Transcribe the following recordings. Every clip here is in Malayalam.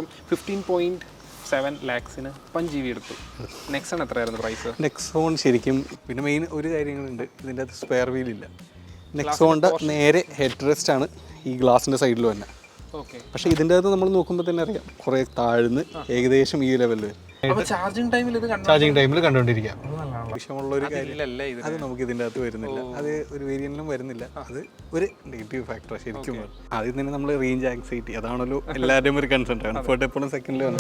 15.7 lakhsന് 5 GB എടുത്തു. നെക്സോൺ എത്രയായിരുന്നു പ്രൈസ്? നെക്സോൺ ശരിക്കും പിന്നെ മെയിൻ ഒരു കാര്യങ്ങളുണ്ട്, ഇതിൻ്റെ അകത്ത് സ്പെയർ വീലില്ല. നെക്സോണിൻ്റെ നേരെ ഹെഡ് റെസ്റ്റ് ആണ് ഈ ഗ്ലാസിൻ്റെ സൈഡിൽ തന്നെ. ഓക്കെ, പക്ഷേ ഇതിൻ്റെ അകത്ത് നമ്മൾ നോക്കുമ്പോൾ തന്നെ അറിയാം കുറേ താഴ്ന്ന് ഏകദേശം ഈ ലെവലിൽ ചാർജിങ് ടൈമിൽ കണ്ടുകൊണ്ടിരിക്കാം. വിഷയമുള്ളൊരു കാര്യമില്ല ഇത്, അത് നമുക്ക് ഇതിൻ്റെ അകത്ത് വരുന്നില്ല. അത് ഒരു വേരിയന്റിലും വരുന്നില്ല. അത് ഒരു നെഗറ്റീവ് ഫാക്ടർ ശരിക്കും. അതിൽ തന്നെ നമ്മൾ റേഞ്ച് ആങ്സൈറ്റി, അതാണല്ലോ എല്ലാവരുടെയും ഒരു കൺസെൻറ്റ്. കംഫർട്ട് എപ്പോഴും സെക്കൻഡിൽ വന്നു.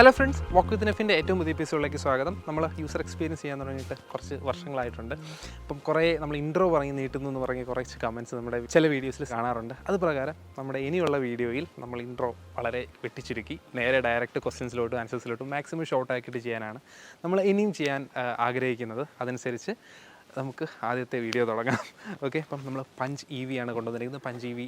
ഹലോ ഫ്രണ്ട്സ്, വാക്ക് വിത്ത് നെഫിൻ്റെ ഏറ്റവും പുതിയ എപ്പിസോഡിലേക്ക് സ്വാഗതം. നമ്മൾ യൂസർ എക്സ്പീരിയൻസ് ചെയ്യാൻ തുടങ്ങിയിട്ട് കുറച്ച് വർഷങ്ങളായിട്ടുണ്ട്. അപ്പം കുറേ നമ്മൾ ഇൻട്രോ പറഞ്ഞ് നീട്ടുന്നു എന്ന് പറഞ്ഞ് കുറച്ച് കമൻറ്റ്സ് നമ്മുടെ ചില വീഡിയോസിൽ കാണാറുണ്ട്. അത് പ്രകാരം നമ്മുടെ ഇനിയുള്ള വീഡിയോയിൽ നമ്മൾ ഇൻട്രോ വളരെ വെട്ടിച്ചുരുക്കി നേരെ ഡയറക്റ്റ് ക്വസ്റ്റ്യൻസിലോട്ടും ആൻസേഴ്സിലോട്ടും മാക്സിമം ഷോർട്ട് ആക്കിയിട്ട് ചെയ്യാനാണ് നമ്മൾ ഇനിയും ചെയ്യാൻ ആഗ്രഹിക്കുന്നത്. അതനുസരിച്ച് നമുക്ക് ആദ്യത്തെ വീഡിയോ തുടങ്ങാം. ഓക്കെ, അപ്പം നമ്മൾ പഞ്ച് EV ആണ് കൊണ്ടുവന്നിരിക്കുന്നത്. പഞ്ച് EV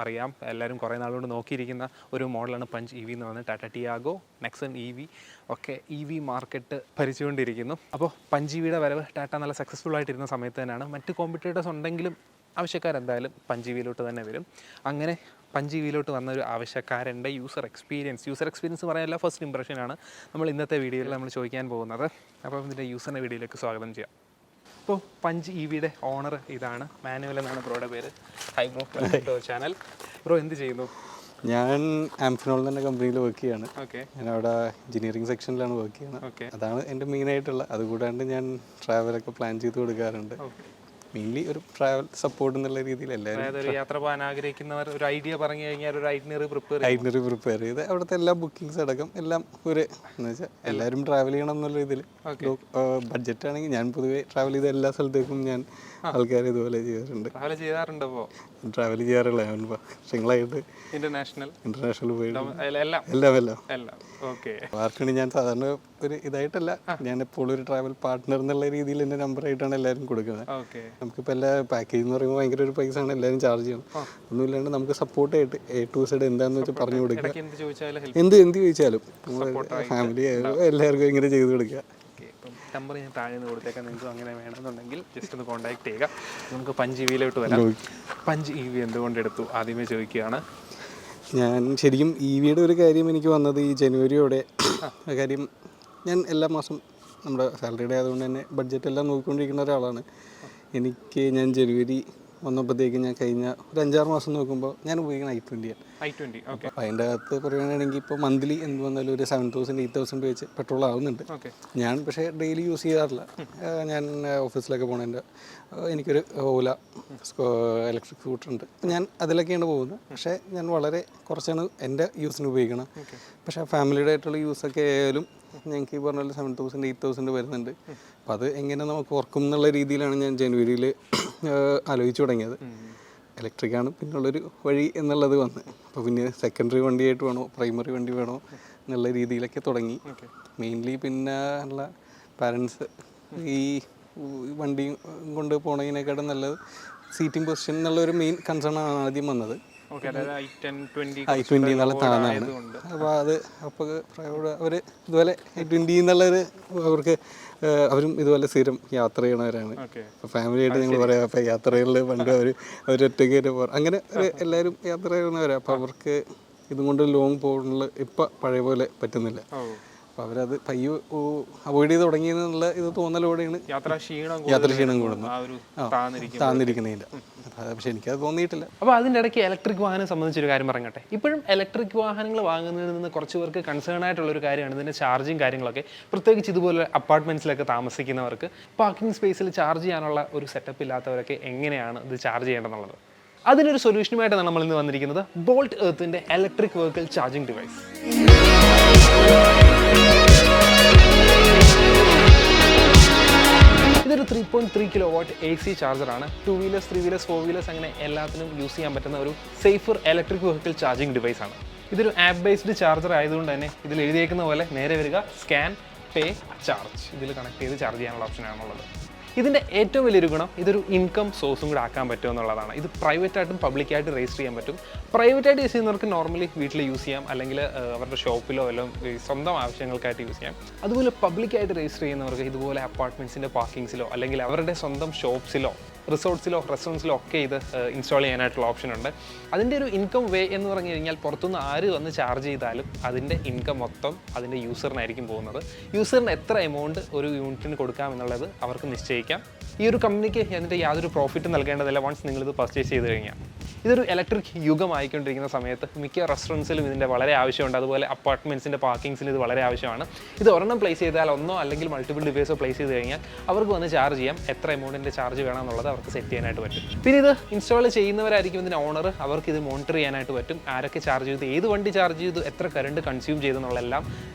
അറിയാം, എല്ലാവരും കുറേ നാളുകൊണ്ട് നോക്കിയിരിക്കുന്ന ഒരു മോഡലാണ് പഞ്ച് EV എന്ന് പറഞ്ഞാൽ. ടാറ്റ ടിയാഗോ, നെക്സൺ EV ഒക്കെ EV മാർക്കറ്റ് ഭരിച്ചുകൊണ്ടിരിക്കുന്നു. അപ്പോൾ പഞ്ച് EVയുടെ വരവ് ടാറ്റ നല്ല സക്സസ്ഫുൾ ആയിട്ടിരുന്ന സമയത്ത് തന്നെയാണ്. മറ്റ് കോമ്പറ്റേറ്റേഴ്സ് ഉണ്ടെങ്കിലും ആവശ്യക്കാരെന്തായാലും പഞ്ച് EVയിലോട്ട് തന്നെ വരും. അങ്ങനെ പഞ്ച് EVയിലോട്ട് വന്ന ഒരു ആവശ്യക്കാരൻ്റെ യൂസർ എക്സ്പീരിയൻസ് പറയാനല്ല, ഫസ്റ്റ് ഇംപ്രഷനാണ് നമ്മൾ ഇന്നത്തെ വീഡിയോയിൽ നമ്മൾ ചോദിക്കാൻ പോകുന്നത്. അപ്പോൾ ഇതിൻ്റെ യൂസറിൻ്റെ വീഡിയോയിലേക്ക് സ്വാഗതം ചെയ്യാം. ഇപ്പോൾ പഞ്ച് EVയുടെ ഓണർ ഇതാണ്, മാനുവൽ എന്നാണ് ബ്രോയുടെ പേര്. ഹൈ ബ്രോ, ചാനൽ ബ്രോ എന്ത് ചെയ്യുന്നു? ഞാൻ ആംഫിനോൾ എന്ന കമ്പനിയിൽ വർക്ക് ചെയ്യാണ്. ഓക്കെ, ഞാൻ അവിടെ എഞ്ചിനീയറിംഗ് സെക്ഷനിലാണ് വർക്ക് ചെയ്യുന്നത്. ഓക്കെ, അതാണ് എൻ്റെ മെയിനായിട്ടുള്ള. അതുകൂടാണ്ട് ഞാൻ ട്രാവലൊക്കെ പ്ലാൻ ചെയ്ത് കൊടുക്കാറുണ്ട്. മെയിൻലി ഒരു ട്രാവൽ സപ്പോർട്ട് എന്നുള്ള രീതിയിൽ എല്ലാവരും, അതായത് ഒരു യാത്ര പോകാൻ ആഗ്രഹിക്കുന്നവർ ഒരു ഐഡിയ പറഞ്ഞു കഴിഞ്ഞാൽ ഒരു ഐറ്റിനറി പ്രിപ്പയർ ചെയ്ത് അവിടുത്തെ എല്ലാ ബുക്കിങ്സ് അടക്കം എല്ലാം ഒരു എന്ന് വെച്ചാൽ എല്ലാവരും ട്രാവൽ ചെയ്യണം എന്നുള്ള ഇതിൽ ബഡ്ജറ്റ് ആണെങ്കിൽ ഞാൻ പൊതുവേ ട്രാവൽ ചെയ്ത എല്ലാ സ്ഥലത്തേക്കും ഞാൻ ആൾക്കാരെ ഇതുപോലെ ചെയ്യാറുണ്ട്. ട്രാവൽ ചെയ്യാറുള്ള വർഷങ്ങളായിട്ട് ഇന്റർനാഷണൽ പോയി എല്ലാം ആർക്കാണ് ഞാൻ സാധാരണ ഒരു ഇതായിട്ടല്ല, ഞാൻ എപ്പോഴും ഒരു ട്രാവൽ പാർട്ട്ണർ എന്നുള്ള രീതിയിൽ എൻ്റെ നമ്പറായിട്ടാണ് എല്ലാവരും കൊടുക്കുന്നത്. നമുക്കിപ്പോൾ എല്ലാ പാക്കേജ് എന്ന് പറയുമ്പോൾ ഭയങ്കര ഒരു പൈസ ആണ് എല്ലാവരും ചാർജ് ചെയ്യണം. ഒന്നുമില്ലാണ്ട് നമുക്ക് സപ്പോർട്ടായിട്ട് A to Z എന്താണെന്ന് വെച്ചാൽ പറഞ്ഞു കൊടുക്കുക. എന്ത് ചോദിച്ചാലും ഫാമിലി എല്ലാവർക്കും ഇങ്ങനെ ചെയ്ത് കൊടുക്കുക. നമ്പർ ഞാൻ താഴെ നിന്ന് കൊടുത്തേക്കാം, നിങ്ങൾക്ക് അങ്ങനെ വേണമെന്നുണ്ടെങ്കിൽ ജസ്റ്റ് ഒന്ന് കോൺടാക്ട് ചെയ്യുക. നമുക്ക് പഞ്ച് EVയിലോട്ട് വരാം. പഞ്ച് EV എന്തുകൊണ്ട് എടുത്തു ആദ്യമേ ചോദിക്കുകയാണ്. ഞാൻ ശരിക്കും EVയുടെ ഒരു കാര്യം എനിക്ക് വന്നത് ഈ ജനുവരിയോടെ. കാര്യം ഞാൻ എല്ലാ മാസം നമ്മുടെ സാലറിയുടെ ആയതുകൊണ്ട് തന്നെ ബഡ്ജറ്റ് എല്ലാം നോക്കിക്കൊണ്ടിരിക്കുന്ന ഒരാളാണ്. ഞാൻ ജനുവരി വന്നപ്പോഴത്തേക്ക് ഞാൻ കഴിഞ്ഞ ഒരു 5-6 മാസം നോക്കുമ്പോൾ ഞാൻ ഉപയോഗിക്കുന്ന i20 ആണ്. അപ്പോൾ അതിൻ്റെ അകത്ത് പറയുകയാണെങ്കിൽ ഇപ്പോൾ മന്ത്ലി എന്ത് വന്നാലും ഒരു 7,000-8,000 വെച്ച് പെട്രോൾ ആവുന്നുണ്ട്. ഞാൻ പക്ഷേ ഡെയിലി യൂസ് ചെയ്യാറില്ല. ഞാൻ ഓഫീസിലൊക്കെ പോകണതിൻ്റെ എനിക്കൊരു ഓല ഇലക്ട്രിക് സ്കൂട്ടർ ഉണ്ട്. ഞാൻ അതിലൊക്കെയാണ് പോകുന്നത്. പക്ഷേ ഞാൻ വളരെ കുറച്ചാണ് എൻ്റെ യൂസിന് ഉപയോഗിക്കണം. പക്ഷേ ഫാമിലിയുടെ ആയിട്ടുള്ള യൂസൊക്കെ ആയാലും ഞങ്ങൾക്ക് ഈ പറഞ്ഞ പോലെ 7,000-8,000 വരുന്നുണ്ട്. അപ്പോൾ അത് എങ്ങനെ നമുക്ക് ഓർക്കും എന്നുള്ള രീതിയിലാണ് ഞാൻ ജനുവരിയിൽ ആലോചിച്ച് തുടങ്ങിയത്. ഇലക്ട്രിക്കാണ് പിന്നുള്ളൊരു വഴി എന്നുള്ളത് വന്ന്. അപ്പോൾ പിന്നെ സെക്കൻഡറി വണ്ടിയായിട്ട് വേണോ പ്രൈമറി വണ്ടി വേണോ എന്നുള്ള രീതിയിലൊക്കെ തുടങ്ങി. മെയിൻലി പിന്നെ ഉള്ള പാരൻസ് ഈ വണ്ടി കൊണ്ട് പോണതിനേക്കാളും നല്ലത് സീറ്റിംഗ് പൊസിഷൻ എന്നുള്ളൊരു മെയിൻ കൺസേൺ ആണ് ആദ്യം വന്നത്. i20 എന്നുള്ള താഴ്ന്നാണ്. അപ്പോൾ അത് അപ്പോൾ അവർ ഇതുപോലെ i20 എന്നുള്ളൊരു അവരും ഇതുപോലെ സ്ഥിരം യാത്ര ചെയ്യണവരാണ്. അപ്പോൾ ഫാമിലിയായിട്ട് നിങ്ങൾ പറയാം. അപ്പോൾ യാത്രകളിൽ പണ്ട് അവരൊറ്റയ്ക്ക് പോകാറ് അങ്ങനെ എല്ലാവരും യാത്ര ചെയ്യുന്നവരാണ്. അപ്പോൾ അവർക്ക് ഇതും കൊണ്ട് ലോങ് പോകുന്നത് ഇപ്പം പഴയ പോലെ പറ്റുന്നില്ല. അപ്പോൾ അവരത് പയ്യെ അവോയ്ഡ് ചെയ്ത് തുടങ്ങിയെന്നുള്ള ഇത് തോന്നലോടെയാണ് യാത്രാക്ഷീണം കൂടുന്നത്, താന്നിരിക്കുന്നതിൻ്റെ. പക്ഷെ എനിക്കത് തോന്നിയിട്ടില്ല. അപ്പോൾ അതിൻ്റെ ഇടയ്ക്ക് ഇലക്ട്രിക് വാഹനം സംബന്ധിച്ചൊരു കാര്യം പറഞ്ഞോട്ടെ. ഇപ്പോഴും ഇലക്ട്രിക് വാഹനങ്ങൾ വാങ്ങുന്നതിൽ നിന്ന് കുറച്ച് പേർക്ക് കൺസേൺ ആയിട്ടുള്ളൊരു കാര്യമാണ് ഇതിൻ്റെ ചാർജിങ് കാര്യങ്ങളൊക്കെ. പ്രത്യേകിച്ച് ഇതുപോലെ അപ്പാർട്ട്മെൻറ്റ്സിലൊക്കെ താമസിക്കുന്നവർക്ക് പാർക്കിംഗ് സ്പേസിൽ ചാർജ് ചെയ്യാനുള്ള ഒരു സെറ്റപ്പ് ഇല്ലാത്തവരൊക്കെ എങ്ങനെയാണ് ഇത് ചാർജ് ചെയ്യേണ്ടതെന്നുള്ളത്. അതിനൊരു സൊല്യൂഷനുമായിട്ടാണ് നമ്മൾ ഇന്ന് വന്നിരിക്കുന്നത്. ബോൾട്ട് എർത്തിൻ്റെ ഇലക്ട്രിക് വെഹിക്കിൾ ചാർജിങ് ഡിവൈസ്. ഇതൊരു 3.3 kW AC ചാർജറാണ്. 2 വീലേഴ്സ് 3 വീലേഴ്സ് 4 വീലേഴ്സ് അങ്ങനെ എല്ലാത്തിനും യൂസ് ചെയ്യാൻ പറ്റുന്ന ഒരു safer electric vehicle charging device ആണ്. ഇതൊരു ആപ്പ് ബേസ്ഡ് ചാർജർ ആയതുകൊണ്ട് തന്നെ ഇതിൽ എഴുതിയേക്കുന്ന പോലെ നേരെ വരിക, സ്കാൻ, പേ, ചാർജ്. ഇതിൽ കണക്ട് ചെയ്ത് ചാർജ് ചെയ്യാനുള്ള ഓപ്ഷനാണുള്ളത്. ഇതിൻ്റെ ഏറ്റവും വലിയൊരു ഗുണം ഇതൊരു ഇൻകം സോഴ്സും കൂടെ ആക്കാൻ പറ്റും എന്നുള്ളതാണ്. ഇത് പ്രൈവറ്റായിട്ടും പബ്ലിക്കായിട്ടും രജിസ്റ്റർ ചെയ്യാൻ പറ്റും. പ്രൈവറ്റായിട്ട് യൂസ് ചെയ്യുന്നവർക്ക് നോർമലി വീട്ടിൽ യൂസ് ചെയ്യാം, അല്ലെങ്കിൽ അവരുടെ ഷോപ്പിലോ എല്ലാം സ്വന്തം ആവശ്യങ്ങൾക്കായിട്ട് യൂസ് ചെയ്യാം. അതുപോലെ പബ്ലിക്കായിട്ട് രജിസ്റ്റർ ചെയ്യുന്നവർക്ക് ഇതുപോലെ അപ്പാർട്ട്മെൻറ്റ്സിൻ്റെ പാർക്കിങ്സിലോ അല്ലെങ്കിൽ അവരുടെ സ്വന്തം ഷോപ്സിലോ റിസോർട്ട്സിലോ റെസ്റ്റോറൻറ്റ്സിലോ ഒക്കെ ഇത് ഇൻസ്റ്റാൾ ചെയ്യാനായിട്ടുള്ള ഓപ്ഷൻ ഉണ്ട്. അതിൻ്റെ ഒരു ഇൻകം വേ എന്ന് പറഞ്ഞു കഴിഞ്ഞാൽ പുറത്തുനിന്ന് ആര് വന്ന് ചാർജ് ചെയ്താലും അതിൻ്റെ ഇൻകം മൊത്തം അതിൻ്റെ യൂസറിനായിരിക്കും പോകുന്നത്. യൂസറിന് എത്ര എമൗണ്ട് ഒരു യൂണിറ്റിന് കൊടുക്കാം എന്നുള്ളത് അവർക്ക് നിശ്ചയിക്കാം. ഈ ഒരു കമ്പനിക്ക് അതിൻ്റെ യാതൊരു പ്രോഫിറ്റും നൽകേണ്ടതില്ല വൺസ് നിങ്ങളിത് പർച്ചേസ് ചെയ്ത് കഴിഞ്ഞാൽ. ഇതൊരു ഇലക്ട്രിക് യുഗമായിക്കൊണ്ടിരിക്കുന്ന സമയത്ത് മിക്ക റെസ്റ്റോറൻറ്റ്സിലും ഇതിൻ്റെ വളരെ ആവശ്യമുണ്ട്. അതുപോലെ അപ്പാർട്ട്മെൻറ്റ്സിൻ്റെ പാർക്കിങ്സിൽ ഇത് വളരെ ആവശ്യമാണ്. ഇത് ഒരെണ്ണം പ്ലേസ് ചെയ്താൽ ഒന്നോ അല്ലെങ്കിൽ മൾട്ടിപ്പിൾ ഡിവൈസോ പ്ലേസ് ചെയ്ത് കഴിഞ്ഞാൽ അവർക്ക് വന്ന് ചാർജ് ചെയ്യാം. എത്ര എമൗണ്ടിൻ്റെ ചാർജ് വേണം എന്നുള്ളത് അവർക്ക് സെറ്റ് ചെയ്യാനായിട്ട് പറ്റും. പിന്നെ ഇത് ഇൻസ്റ്റാൾ ചെയ്യുന്നവരായിരിക്കും ഇതിൻ്റെ ഓണർ. അവർക്ക് ഇത് മോണിറ്റർ ചെയ്യാനായിട്ട് പറ്റും. ആരൊക്കെ ചാർജ് ചെയ്തു, ഏത് വണ്ടി ചാർജ് ചെയ്തു, എത്ര കറണ്ട് കൺസ്യൂം ചെയ്തെന്നുള്ളതെല്ലാം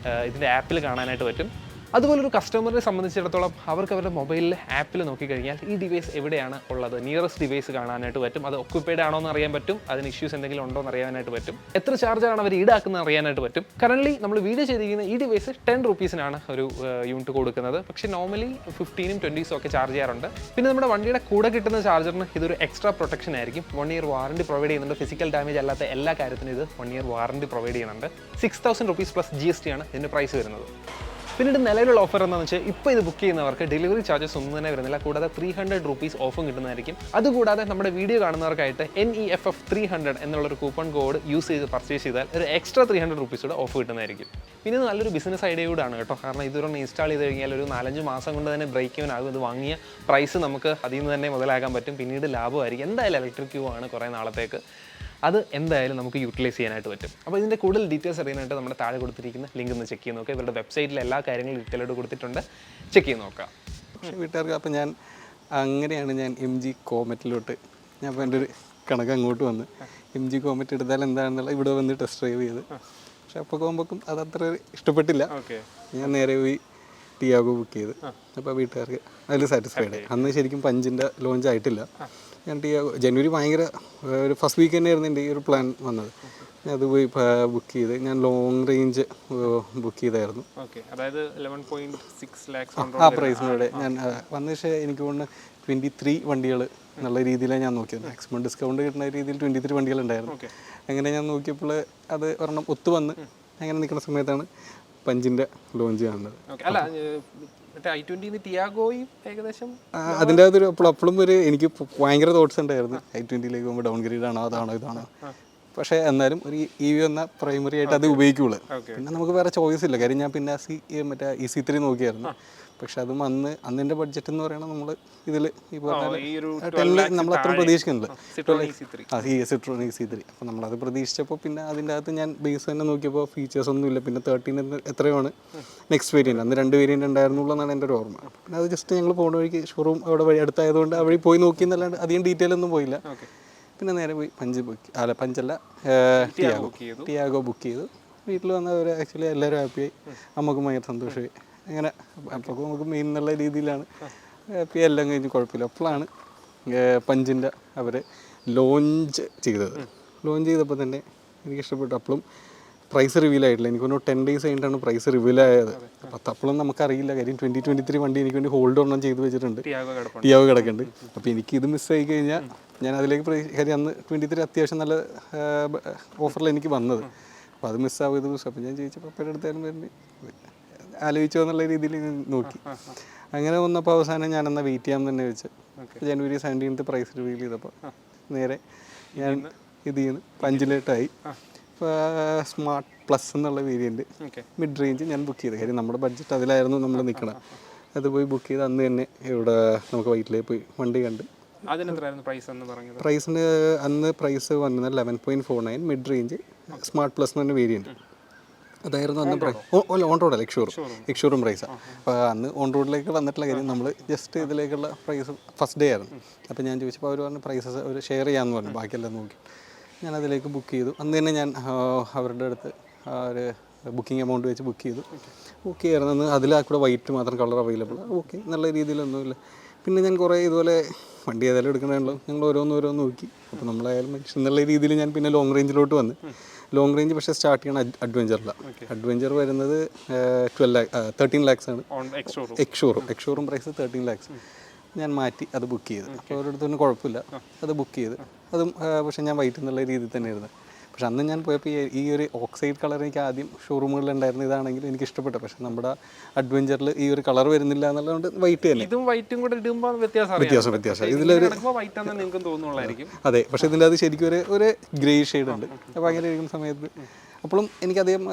ഇതിൻ്റെ ആപ്പിൽ കാണാനായിട്ട് പറ്റും. അതുപോലെ ഒരു കസ്റ്റമറിനെ സംബന്ധിച്ചിടത്തോളം അവർക്ക് അവരുടെ മൊബൈലിൽ ആപ്പിൽ നോക്കിക്കഴിഞ്ഞാൽ ഈ ഡിവൈസ് എവിടെയാണ് ഉള്ളത്, നിയറസ്റ്റ് ഡിവൈസ് കാണാനായിട്ട് പറ്റും. അത് ഒക്യുപ്പൈഡ് ആണോ എന്ന് അറിയാൻ പറ്റും, അതിന് ഇഷ്യൂസ് എന്തെങ്കിലും ഉണ്ടോ എന്ന് അറിയാനായിട്ട് പറ്റും, എത്ര ചാർജാണ് അവർ ഈടാക്കുന്നത് അറിയാനായിട്ട് പറ്റും. കറൻറ്റ്ലി നമ്മൾ വീഡിയോ ചെയ്തിരിക്കുന്ന ഈ ഡിവൈസ് 10 റുപ്പീസിനാണ് ഒരു യൂണിറ്റ് കൊടുക്കുന്നത്. പക്ഷേ നോർമലി 15 20 ഒക്കെ ചാർജ് ചെയ്യാറുണ്ട്. പിന്നെ നമ്മുടെ വണ്ടിയുടെ കൂടെ കിട്ടുന്ന ചാർജറിന് ഇതൊരു എക്സ്ട്രാ പ്രൊട്ടക്ഷൻ ആയിരിക്കും. 1 ഇയർ വാറണ്ടി പ്രൊവൈഡ് ചെയ്യുന്നുണ്ട്. ഫിസിക്കൽ ഡാമേജ് അല്ലാത്ത എല്ലാ കാര്യത്തിനും ഇത് 1 ഇയർ വാറണ്ടി പ്രൊവൈഡ് ചെയ്യുന്നുണ്ട്. 6000 റുപ്പീസ് പ്ലസ് GST ആണ് ഇതിൻ്റെ പ്രൈസ് വരുന്നത്. പിന്നീട് നിലവിലുള്ള ഓഫർ എന്താണെന്ന് വെച്ചാൽ ഇപ്പോൾ ഇത് ബുക്ക് ചെയ്യുന്നവർക്ക് ഡെലിവറി ചാർജസ് ഒന്നും തന്നെ വരുന്നില്ല. കൂടാതെ 300 റുപ്പീസ് ഓഫും കിട്ടുന്നതായിരിക്കും. അതുകൂടാതെ നമ്മുടെ വീഡിയോ കാണുന്നവർക്കായിട്ട് NEFF 300 എന്നുള്ളൊരു കൂപ്പൺ കോഡ് യൂസ് ചെയ്ത് പർച്ചേസ് ചെയ്താൽ ഒരു എക്സ്ട്രാ 300 റുപ്പീസ് കൂടെ ഓഫ് കിട്ടുന്നതായിരിക്കും. പിന്നെ ഇത് നല്ലൊരു ബിസിനസ് ഐഡിയ കൂടാണ് കേട്ടോ. കാരണം ഇതൊരെണ്ണം ഇൻസ്റ്റാൾ ചെയ്ത് കഴിഞ്ഞാൽ ഒരു 4-5 മാസം കൊണ്ട് തന്നെ ബ്രേക്ക് ഈവൻ ആകും. ഇത് വാങ്ങിയ പ്രൈസ് നമുക്ക് അതിൽ നിന്ന് തന്നെ മുതലാക്കാൻ പറ്റും. പിന്നീട് ലാഭമായിരിക്കും. എന്തായാലും ഇലക്ട്രിക് യൂ ആണ് കുറേ നാളത്തേക്ക്. അത് എന്തായാലും നമുക്ക് യൂട്ടിലൈസ് ചെയ്യാനായിട്ട് പറ്റും. അപ്പോൾ ഇതിൻ്റെ കൂടുതൽ ഡീറ്റെയിൽസ് അറിയാനായിട്ട് നമ്മുടെ താഴെ കൊടുത്തിരിക്കുന്ന ലിങ്ക് ഒന്ന് ചെക്ക് ചെയ്ത് നോക്കുക. ഇവരുടെ വെബ്സൈറ്റിൽ എല്ലാ കാര്യങ്ങളും ഡീറ്റെയിലായിട്ട് കൊടുത്തിട്ടുണ്ട്. ചെക്ക് ചെയ്ത് നോക്കാം. പക്ഷേ വീട്ടുകാർക്ക് അപ്പോൾ അങ്ങനെയാണ് ഞാൻ MG കോമറ്റിലോട്ട് ഞാൻ അപ്പോൾ എൻ്റെ ഒരു കണക്ക് അങ്ങോട്ട് വന്ന് MG കോമറ്റ് എടുത്താൽ എന്താണെന്നുള്ള ഇവിടെ വന്ന് ടെസ്റ്റ് ഡ്രൈവ് ചെയ്ത്. പക്ഷെ അപ്പോൾ പോകുമ്പോഴേക്കും അതത്ര ഇഷ്ടപ്പെട്ടില്ല. ഞാൻ നേരെ പോയി ടിയാഗോ ബുക്ക് ചെയ്ത്. അപ്പോൾ വീട്ടുകാർക്ക് അതിൽ സാറ്റിസ്ഫൈഡ്. അന്ന് ശരിക്കും പഞ്ചിൻ്റെ ലോഞ്ച് ആയിട്ടില്ല. ഞാൻ ജനുവരി ഭയങ്കര ഒരു ഫസ്റ്റ് വീക്ക് തന്നെയായിരുന്നു എൻ്റെ ഈ ഒരു പ്ലാൻ വന്നത്. ഞാൻ അത് പോയി ബുക്ക് ചെയ്ത് ഞാൻ ലോങ് റേഞ്ച് ബുക്ക് ചെയ്തായിരുന്നു. ആ പ്രൈസിനോടെ ഞാൻ വന്ന ശേഷം എനിക്ക് തോന്നുന്നു 23 വണ്ടികൾ എന്നുള്ള രീതിയിലാണ് ഞാൻ നോക്കിയത്. മാക്സിമം ഡിസ്കൗണ്ട് കിട്ടുന്ന രീതിയിൽ 23 വണ്ടികളുണ്ടായിരുന്നു. അങ്ങനെ ഞാൻ നോക്കിയപ്പോൾ അത് ഒരെണ്ണം ഒത്തു വന്ന് അങ്ങനെ നിൽക്കുന്ന സമയത്താണ് പഞ്ചിൻ്റെ ലോഞ്ച് കാണുന്നത്. അതിൻ്റെ അകത്തൊരു അപ്പോഴും ഒരു എനിക്ക് ഭയങ്കര തോട്ട്സ് ഉണ്ടായിരുന്നു. i20ലേക്ക് പോകുമ്പോൾ ഡൗൺ ഗ്രേഡ് ആണോ അതാണോ ഇതാണോ. പക്ഷേ എന്നാലും ഒരു EV എന്ന പ്രൈമറി ആയിട്ട് അത് ഉപയോഗിക്കുള്ളൂ. പിന്നെ നമുക്ക് വേറെ ചോയ്സ് ഇല്ല. കാര്യം ഞാൻ പിന്നെ മറ്റേ EC3 നോക്കിയായിരുന്നു. പക്ഷെ അതും അന്നിൻ്റെ ബഡ്ജറ്റ് എന്ന് പറയുന്നത് നമ്മൾ ഇതിൽ ഈ പറഞ്ഞാൽ നമ്മൾ അത്ര പ്രതീക്ഷിക്കുന്നില്ല. Citroen EC3. അപ്പോൾ നമ്മളത് പ്രതീക്ഷിച്ചപ്പോൾ പിന്നെ അതിൻ്റെ അകത്ത് ഞാൻ ബേസ് തന്നെ നോക്കിയപ്പോൾ ഫീച്ചേഴ്സ് ഒന്നുമില്ല. പിന്നെ 13 എത്രയാണ് നെക്സ്റ്റ് വേരിയൻറ്റ്. അന്ന് 2 വേരിയൻറ്റ് ഉണ്ടായിരുന്നുള്ളൂ എന്നാണ് എൻ്റെ ഒരു ഓർമ്മ. പിന്നെ അത് ജസ്റ്റ് ഞങ്ങൾ പോകുന്ന വഴിക്ക് ഷോറൂം അവിടെ വഴി അടുത്തായതുകൊണ്ട് അവിടെ പോയി നോക്കി എന്നല്ലാണ്ട് അധികം ഡീറ്റെയിൽ ഒന്നും പോയില്ല. പിന്നെ നേരെ പോയി ടിയാഗോ ബുക്ക് ചെയ്തു. വീട്ടിൽ വന്നവർ ആക്ച്വലി എല്ലാവരും ഹാപ്പിയായി. നമുക്കും ഭയങ്കര സന്തോഷമായി. അങ്ങനെ അപ്പോൾ നമുക്ക് മെയിൻ എന്നുള്ള രീതിയിലാണ് ഹാപ്പി. എല്ലാം കഴിഞ്ഞ് കുഴപ്പമില്ല. അപ്പോഴാണ് പഞ്ചിൻ്റെ അവർ ലോഞ്ച് ചെയ്തത്. ലോഞ്ച് ചെയ്തപ്പോൾ തന്നെ എനിക്കിഷ്ടപ്പെട്ടു. അപ്പോഴും പ്രൈസ് റിവീൽ ആയിട്ടില്ല. എനിക്കൊന്ന് 10 days കഴിഞ്ഞിട്ടാണ് പ്രൈസ് റിവീൽ ആയത്. അപ്പോൾ അപ്പോഴും നമുക്കറിയില്ല. കാര്യം 2023 വണ്ടി എനിക്ക് വേണ്ടി ഹോൾഡ് ഒന്നും ചെയ്ത് വെച്ചിട്ടുണ്ട്. ടിയാഗോ കിടക്കുന്നുണ്ട്. അപ്പോൾ എനിക്കിത് മിസ്സായി കഴിഞ്ഞാൽ ഞാൻ അതിലേക്ക് കാര്യം അന്ന് 23 അത്യാവശ്യം നല്ല ഓഫറിൽ എനിക്ക് വന്നത്. അപ്പോൾ അത് മിസ്സാവുന്നത്. അപ്പോൾ ഞാൻ ചോദിച്ചപ്പോൾ പപ്പയുടെ അടുത്തായാലും വരുന്നത് ആലോചിച്ചോ എന്നുള്ള രീതിയിൽ നോക്കി. അങ്ങനെ വന്നപ്പോൾ അവസാനം ഞാനെന്നാൽ വെയിറ്റ് ചെയ്യാൻ തന്നെ വെച്ച് ജനുവരി 17 പ്രൈസ് റിവീൽ ചെയ്തപ്പോൾ നേരെ ഞാൻ ഇത് ചെയ്യുന്നു പഞ്ചിലേട്ടായി. സ്മാർട്ട് പ്ലസ് എന്നുള്ള വേരിയൻറ്റ് മിഡ് റേഞ്ച് ഞാൻ ബുക്ക് ചെയ്തു. കാര്യം നമ്മുടെ ബഡ്ജറ്റ് അതിലായിരുന്നു നമ്മൾ നിൽക്കണം. അത് പോയി ബുക്ക് ചെയ്ത് അന്ന് തന്നെ ഇവിടെ നമുക്ക് വൈറ്റിലേക്ക് പോയി വണ്ടി കണ്ട്. പ്രൈസിന് അന്ന് പ്രൈസ് വന്നത് 11.49 മിഡ് റേഞ്ച് സ്മാർട്ട് പ്ലസ് എന്ന് പറഞ്ഞ വേരിയൻറ്റ്. അതായിരുന്നു അന്ന് പ്രൈസ്. ഓൺ റോഡല്ല, എക്സ്ഷോറൂം പ്രൈസാണ്. അപ്പോൾ അന്ന് ഓൺ റോഡിലേക്ക് വന്നിട്ടുള്ള കാര്യം നമ്മൾ ജസ്റ്റ് ഇതിലേക്കുള്ള പ്രൈസ് ഫസ്റ്റ് ഡേ ആയിരുന്നു. അപ്പോൾ ഞാൻ ചോദിച്ചപ്പോൾ അവർ പറഞ്ഞ പ്രൈസസ് അവർ ഷെയർ ചെയ്യാമെന്ന് പറഞ്ഞു. ബാക്കിയെല്ലാം നോക്കി ഞാൻ അതിലേക്ക് ബുക്ക് ചെയ്തു. അന്ന് തന്നെ ഞാൻ അവരുടെ അടുത്ത് ഒരു ബുക്കിംഗ് എമൗണ്ട് വെച്ച് ബുക്ക് ചെയ്തു. ഓക്കെ ആയിരുന്നു. അതിൽ കൂടെ വൈറ്റ് മാത്രം കളർ അവൈലബിൾ. ഓക്കെ നല്ല രീതിയിലൊന്നുമില്ല. പിന്നെ ഞാൻ കുറേ ഇതുപോലെ വണ്ടി ഏതായാലും എടുക്കണമല്ലോ, ഞങ്ങൾ ഓരോന്ന് നോക്കി. അപ്പോൾ നമ്മളായാലും മനുഷ്യൻ എന്നുള്ള രീതിയിൽ ഞാൻ പിന്നെ ലോങ് റേഞ്ചിലോട്ട് വന്ന്. ലോങ് റേഞ്ച് പക്ഷേ സ്റ്റാർട്ട് ചെയ്യണം അഡ്വഞ്ചറിലാണ്. അഡ്വഞ്ചർ വരുന്നത് 13 lakhs ആണ്. Ex showroom price 13 lakhs. ഞാൻ മാറ്റി അത് ബുക്ക് ചെയ്ത്. അപ്പോൾ ഒരിടത്തൊന്നും കുഴപ്പമില്ല, അത് ബുക്ക് ചെയ്ത്. അതും പക്ഷേ ഞാൻ വൈറ്റ് എന്നുള്ള രീതിയിൽ തന്നെയായിരുന്നു. പക്ഷെ അന്ന് ഞാൻ പോയപ്പോൾ ഈ ഒരു ഓക്സൈഡ് കളർ എനിക്ക് ആദ്യം ഷോറൂമുകളിലുണ്ടായിരുന്നു ഇതാണെങ്കിൽ എനിക്ക് ഇഷ്ടപ്പെട്ടു. പക്ഷെ നമ്മുടെ അഡ്വഞ്ചറിൽ ഈ ഒരു കളർ വരുന്നില്ല എന്നുള്ളതുകൊണ്ട് വൈറ്റ് തന്നെ. ഇതും വൈറ്റും കൂടെ ഇടുമ്പോൾ വ്യത്യാസം ഇതിലൊരു തോന്നുന്നുള്ളായിരിക്കും. അതെ, പക്ഷേ ഇതിൻ്റെ അത് ശരിക്കും ഒരു ഗ്രേ ഷെയ്ഡ് ഉണ്ട്. അപ്പോൾ അങ്ങനെ ഇരിക്കുന്ന സമയത്ത് അപ്പോഴും എനിക്കധികം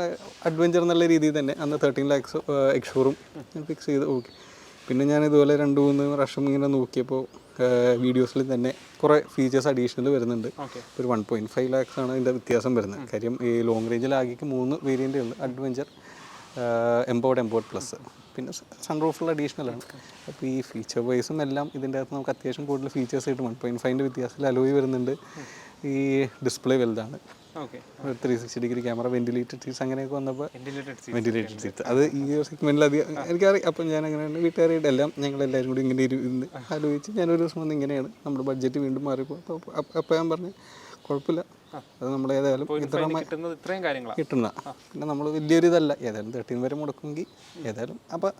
അഡ്വഞ്ചർ എന്നുള്ള രീതിയിൽ തന്നെ അന്ന് 13 lakhs എക്സ്ഷോറും ഞാൻ ഫിക്സ് ചെയ്ത്. ഓക്കെ, പിന്നെ ഞാൻ ഇതുപോലെ 2-3 പ്രാവശ്യം ഇങ്ങനെ നോക്കിയപ്പോൾ വീഡിയോസിൽ തന്നെ കുറേ ഫീച്ചേഴ്സ് അഡീഷണൽ വരുന്നുണ്ട്. ഒരു 1.5 lakhs ആണ് ഇതിൻ്റെ വ്യത്യാസം വരുന്നത്. കാര്യം ഈ ലോങ് റേഞ്ചിൽ ആകെക്ക് 3 വേരിയൻ്റ് ഉണ്ട്: അഡ്വഞ്ചർ, എംപവേർഡ് പ്ലസ്, പിന്നെ സൺറൂഫുള്ള അഡീഷണലാണ്. അപ്പോൾ ഈ ഫീച്ചർ വൈസും എല്ലാം ഇതിൻ്റെ അകത്ത് നമുക്ക് അത്യാവശ്യം കൂടുതൽ ഫീച്ചേഴ്സ് കിട്ടും. 1.5ൻ്റെ വ്യത്യാസത്തിൽ അലോയ് വരുന്നുണ്ട്. ഈ ഡിസ്പ്ലേ വലുതാണ്, 360-degree ക്യാമറ, വെന്റിലേറ്റഡ് സീറ്റ്സ് അങ്ങനെയൊക്കെ വന്നപ്പോൾ വെന്റിലേറ്റഡ് സീറ്റ്സ് അത് ഈ സെഗ്മെൻറ്റിൽ അധികം എനിക്കറിയാം. അപ്പം ഞാൻ അങ്ങനെയാണ് വീട്ടുകാരുടെ എല്ലാം ഞങ്ങളെല്ലാവരും കൂടി ഇങ്ങനെ ഇരുന്ന് ആലോചിച്ച് ഞാനൊരു ദിവസം വന്ന് ഇങ്ങനെയാണ് നമ്മുടെ ബഡ്ജറ്റ് വീണ്ടും മാറിപ്പോൾ. അപ്പോൾ ഞാൻ പറഞ്ഞു കുഴപ്പമില്ല, അത് നമ്മൾ ഏതായാലും കിട്ടുന്ന പിന്നെ നമ്മൾ വലിയൊരു ഇതല്ല, ഏതായാലും 13 വരെ മുടക്കുമെങ്കിൽ ഏതായാലും. അപ്പോൾ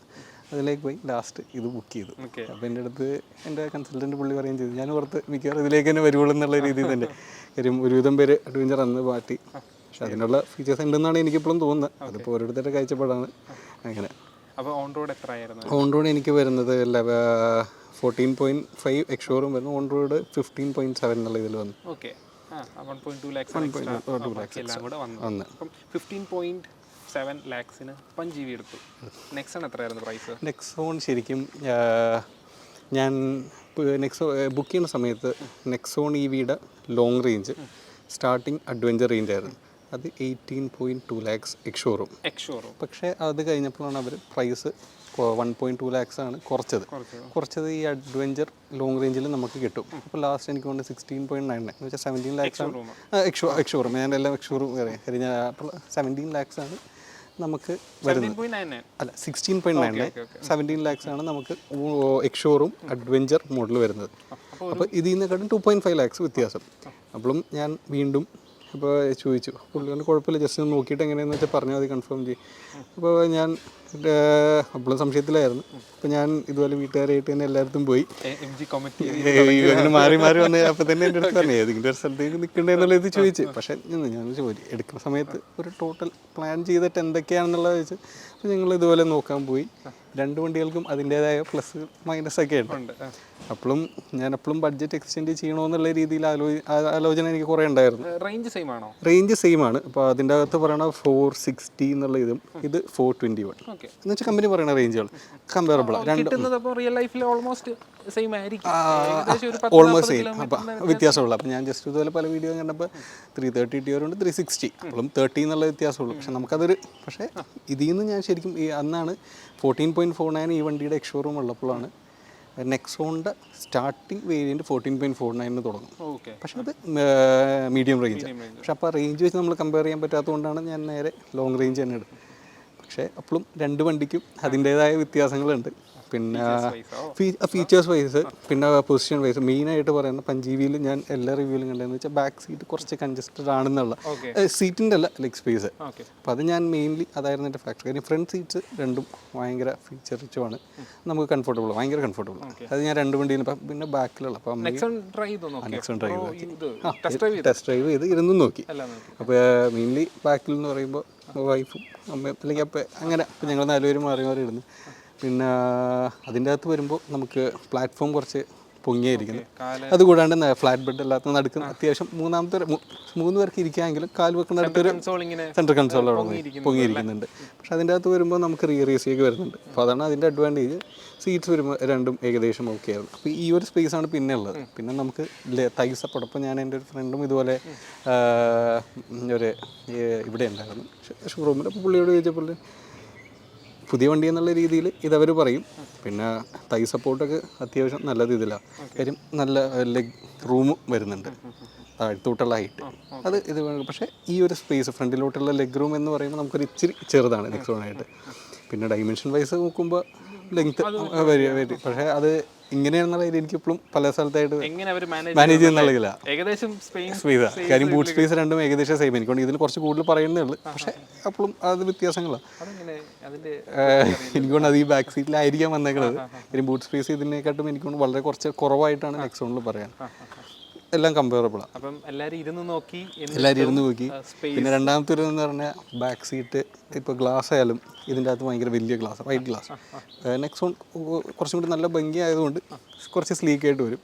അതിലേക്ക് പോയി ലാസ്റ്റ് ഇത് ബുക്ക് ചെയ്തു. അപ്പോൾ എൻ്റെ അടുത്ത് എൻ്റെ കൺസൾട്ടൻറ്റ് പുള്ളി പറയുകയും ചെയ്തു, ഞാൻ പുറത്ത് മിക്കവാറും ഇതിലേക്ക് തന്നെ വരുവുള്ളൂ എന്നുള്ള രീതിയിൽ തന്നെ. കാര്യം ഒരുവിധം പേര് അഡ്വഞ്ചർ അന്ന് മാറ്റി. പക്ഷെ അതിനുള്ള ഫീച്ചേഴ്സ് ഉണ്ടെന്നാണ് എനിക്കിപ്പോഴും തോന്നുന്നത്. അതിപ്പോൾ ഓരോരുത്തരുടെ കാഴ്ചപ്പാടാണ്. അങ്ങനെ അപ്പോൾ ഓൺ റോഡ് എത്രയായിരുന്നു? ഓൺ റോഡ് എനിക്ക് വരുന്നത് 14.5 എക്സ്ഷോറും വരുന്നു. ഓൺ റോഡ് 15.7 എന്നുള്ള ഇതിൽ വന്നു. ഓക്കെ, 1.2 lakhs എല്ലാം കൂടെ വന്നു. അപ്പം 15.7 lakhsന് 5 GB എടുത്തു. നെക്സോൺ എത്രയായിരുന്നു പ്രൈസ്? നെക്സോൺ ശരിക്കും ഞാൻ ബുക്ക് ചെയ്യുന്ന സമയത്ത് നെക്സോൺ EVയുടെ long range starting adventure range ആയിരുന്നു. അത് 18.2 lakhs എക്സ്ഷോറും. പക്ഷേ അത് കഴിഞ്ഞപ്പോഴാണ് അവർ പ്രൈസ് 1.2 lakhs ആണ് കുറച്ചത് ഈ അഡ്വഞ്ചർ ലോങ് റേഞ്ചിൽ നമുക്ക് കിട്ടും. അപ്പോൾ ലാസ്റ്റ് എനിക്ക് കൊണ്ട് 16.99 എന്ന് വെച്ചാൽ 17 lakhs ആണ് എക്സ്ഷോറും. ഞാൻ എല്ലാം എക്സ്ഷോറും അറിയാം. ഞാൻ അപ്പോൾ 17 lakhs ആണ് നമുക്ക് വരുന്നത്. അല്ല, 16.99 17 lakhs ആണ് നമുക്ക് എക്സ്ഷോറും അഡ്വഞ്ചർ മോഡൽ വരുന്നത്. അപ്പോൾ ഇതിൽ നിന്നെക്കാട്ടും 2.5 lakhs വ്യത്യാസം. അപ്പോഴും ഞാൻ വീണ്ടും അപ്പോൾ ചോദിച്ചു, പുള്ളികൊണ്ട് കുഴപ്പമില്ല, ജസ്റ്റ് ഒന്ന് നോക്കിയിട്ട് എങ്ങനെയാണെന്ന് വെച്ചാൽ പറഞ്ഞാൽ മതി, കൺഫേം ചെയ്യും. അപ്പോൾ ഞാൻ അപ്പോഴും സംശയത്തിലായിരുന്നു. അപ്പോൾ ഞാൻ ഇതുപോലെ വീട്ടുകാരായിട്ട് തന്നെ എല്ലായിടത്തും പോയി അങ്ങനെ മാറി വന്ന് അപ്പോൾ തന്നെ എൻ്റെ അടുത്ത് പറഞ്ഞു ഏതെങ്കിലും ഒരു സ്ഥലത്തേക്ക് നിൽക്കണ്ടെന്നുള്ള ഇത് ചോദിച്ചു. പക്ഷേ ഞാൻ ചോദിച്ചു എടുക്കുന്ന സമയത്ത് ഒരു ടോട്ടൽ പ്ലാൻ ചെയ്തിട്ട് എന്തൊക്കെയാണെന്നുള്ളത് വെച്ച് അപ്പോൾ ഞങ്ങൾ ഇതുപോലെ നോക്കാൻ പോയി. 2 വണ്ടികൾക്കും അതിൻ്റേതായ പ്ലസ് മൈനസ് ഒക്കെ ഉണ്ട്. ഞാൻ എപ്പോഴും ബഡ്ജറ്റ് എക്സ്റ്റെൻഡ് ചെയ്യണമെന്നുള്ള രീതിയിൽ ആലോചന എനിക്ക് കുറേ ഉണ്ടായിരുന്നു. റേഞ്ച് സെയിം ആണ്. അപ്പോൾ അതിൻ്റെ അകത്ത് പറയണ 460 എന്നുള്ള ഇതും ഇത് 421 എന്ന് വെച്ചാൽ കമ്പനി പറയുന്ന റേഞ്ചുകൾ കമ്പയറബിൾ ഓൾമോസ്റ്റ് സെയിം. അപ്പം വ്യത്യാസമുള്ളൂ. അപ്പം ഞാൻ ജസ്റ്റ് ഇതുപോലെ പല വീഡിയോ കണ്ടപ്പോൾ 330 TR ഉണ്ട്, 360 അപ്പോഴും 30 എന്നുള്ള വ്യത്യാസമുള്ളൂ. പക്ഷെ നമുക്കതൊരു പക്ഷേ ഇതിൽ നിന്ന് ഞാൻ ശരിക്കും അന്നാണ് 14.49 ഈ വണ്ടിയുടെ എക്സ്ഷോറൂം ഉള്ളപ്പോഴാണ് നെക്സോണിൻ്റെ സ്റ്റാർട്ടിങ് വേരിയൻറ്റ് 14.49 തുടങ്ങും. പക്ഷെ അത് മീഡിയം റേഞ്ച്. പക്ഷെ അപ്പോൾ റേഞ്ച് വെച്ച് നമ്മൾ കമ്പയർ ചെയ്യാൻ പറ്റാത്തതുകൊണ്ടാണ് ഞാൻ നേരെ ലോങ് റേഞ്ച് തന്നെ എടുത്തത്. പക്ഷേ അപ്പോഴും 2 വണ്ടിക്കും അതിൻ്റേതായ വ്യത്യാസങ്ങളുണ്ട്. പിന്നെ ഫീച്ചേഴ്സ് വൈസ് പിന്നെ പൊസിഷൻ വൈസ് മെയിനായിട്ട് പറയുന്നത് പഞ്ചീവിയിൽ ഞാൻ എല്ലാ റിവ്യൂവിലും കണ്ടതെന്ന് വെച്ചാൽ ബാക്ക് സീറ്റ് കുറച്ച് കൺജസ്റ്റഡ് ആണെന്നുള്ള സീറ്റിൻ്റെ അല്ല ലെഗ് സ്പേസ്. അപ്പോൾ അത് ഞാൻ മെയിൻലി അതായിരുന്നു എൻ്റെ ഫാക്ടർ. കാര്യം ഫ്രണ്ട് സീറ്റ്സ് രണ്ടും ഭയങ്കര ഫീച്ചർ റിച്ചുമാണ്, നമുക്ക് കംഫർട്ടബിൾ, ഭയങ്കര കംഫർട്ടബിൾ. അത് ഞാൻ 2 വണ്ടിയിൽ പിന്നെ ബാക്കിലുള്ള അപ്പം ടെസ്റ്റ് ഡ്രൈവ് ചെയ്ത് ഇരുന്നും നോക്കി. അപ്പോൾ മെയിൻലി ബാക്കിൽ എന്ന് പറയുമ്പോൾ വൈഫും അമ്മയും അല്ലെങ്കിൽ അപ്പം അങ്ങനെ ഞങ്ങൾ 4 പേരും മാറി ഇരുന്നു. പിന്നെ അതിൻ്റെ അകത്ത് വരുമ്പോൾ നമുക്ക് പ്ലാറ്റ്ഫോം കുറച്ച് പൊങ്ങിയായിരിക്കുന്നു. അതുകൂടാണ്ട് ഫ്ലാറ്റ് ബെഡ് അല്ലാത്ത നടുക്കുന്ന അത്യാവശ്യം 3 പേർക്ക് ഇരിക്കാമെങ്കിലും കാൽ വെക്കുന്ന അടുത്തൊരു സെൻട്രൽ കൺസോൾ അവിടെ പൊങ്ങിയിരിക്കുന്നുണ്ട്. പക്ഷെ അതിൻ്റെ അകത്ത് വരുമ്പോൾ നമുക്ക് റിയർ AC ഒക്കെ വരുന്നുണ്ട്. അപ്പോൾ അതാണ് അതിൻ്റെ അഡ്വാൻറ്റേജ്. സീറ്റ്സ് വരുമ്പോൾ രണ്ടും ഏകദേശം ഓക്കെ ആയിരുന്നു. അപ്പോൾ ഈ ഒരു സ്പേസാണ് പിന്നെ ഉള്ളത്. പിന്നെ നമുക്ക് തൈ സപ്പോർട്ട്. അപ്പോൾ ഞാൻ എൻ്റെ ഒരു ഫ്രണ്ടും ഇതുപോലെ ഇവിടെ ഉണ്ടായിരുന്നു ഷോറൂമിൽ. അപ്പോൾ പുള്ളിയോട് ചോദിച്ചപ്പോൾ പുതിയ വണ്ടി എന്നുള്ള രീതിയിൽ ഇതവർ പറയും. പിന്നെ തൈ സപ്പോർട്ടൊക്കെ അത്യാവശ്യം നല്ലത് ഇതിലാണ്. കാര്യം നല്ല ലെഗ് റൂമും വരുന്നുണ്ട്, താഴ്ത്തോട്ടുള്ള ഹൈറ്റ് അത് ഇത്. പക്ഷേ ഈ ഒരു സ്പേസ് ഫ്രണ്ടിലോട്ടുള്ള ലെഗ് റൂം എന്ന് പറയുമ്പോൾ നമുക്കൊരു ഇച്ചിരി ചെറുതാണ് നെക്സോണായിട്ട്. പിന്നെ ഡൈമെൻഷൻ വൈസ് നോക്കുമ്പോൾ ലെങ്ത് വരും. പക്ഷേ അത് ഇങ്ങനെയാണെന്നുള്ള കാര്യം എനിക്കിപ്പോഴും പല സ്ഥലത്തായിട്ട് എങ്ങനെ അവർ മാനേജ് ചെയ്യുന്നില്ല. ഏകദേശം സ്പേസ് കാര്യം ബൂട്ട് സ്പേസ് രണ്ടും ഏകദേശം സെയിം. എനിക്കൊണ്ട് ഇതിൽ കുറച്ച് കൂടുതൽ പറയുന്നേ ഉള്ളൂ, പക്ഷേ അപ്പോഴും അത് വ്യത്യാസങ്ങളാണ്. എനിക്കൊണ്ട് അത് ഈ ബാക്ക് സീറ്റിലായിരിക്കാൻ വന്നേക്കുന്നത്. ഇനി ബൂട്ട് സ്പേസ് ഇതിനെക്കാട്ടും എനിക്കൊണ്ട് വളരെ കുറച്ച് കുറവായിട്ടാണ് നെക്സോണിൽ പറയാൻ. എല്ലാം കമ്പയറബിളാണ്. അപ്പം എല്ലാവരും ഇരുന്ന് നോക്കി. പിന്നെ രണ്ടാമത്തെ ഒരു എന്ന് പറഞ്ഞാൽ ബാക്ക് സീറ്റ് ഇപ്പോൾ ഗ്ലാസ് ആയാലും ഇതിൻ്റെ അകത്ത് ഭയങ്കര വലിയ ഗ്ലാസ്, വൈറ്റ് ഗ്ലാസ്. നെക്സോൺ കുറച്ചും കൂടി നല്ല ഭംഗി ആയതുകൊണ്ട് കുറച്ച് സ്ലീക്കായിട്ട് വരും.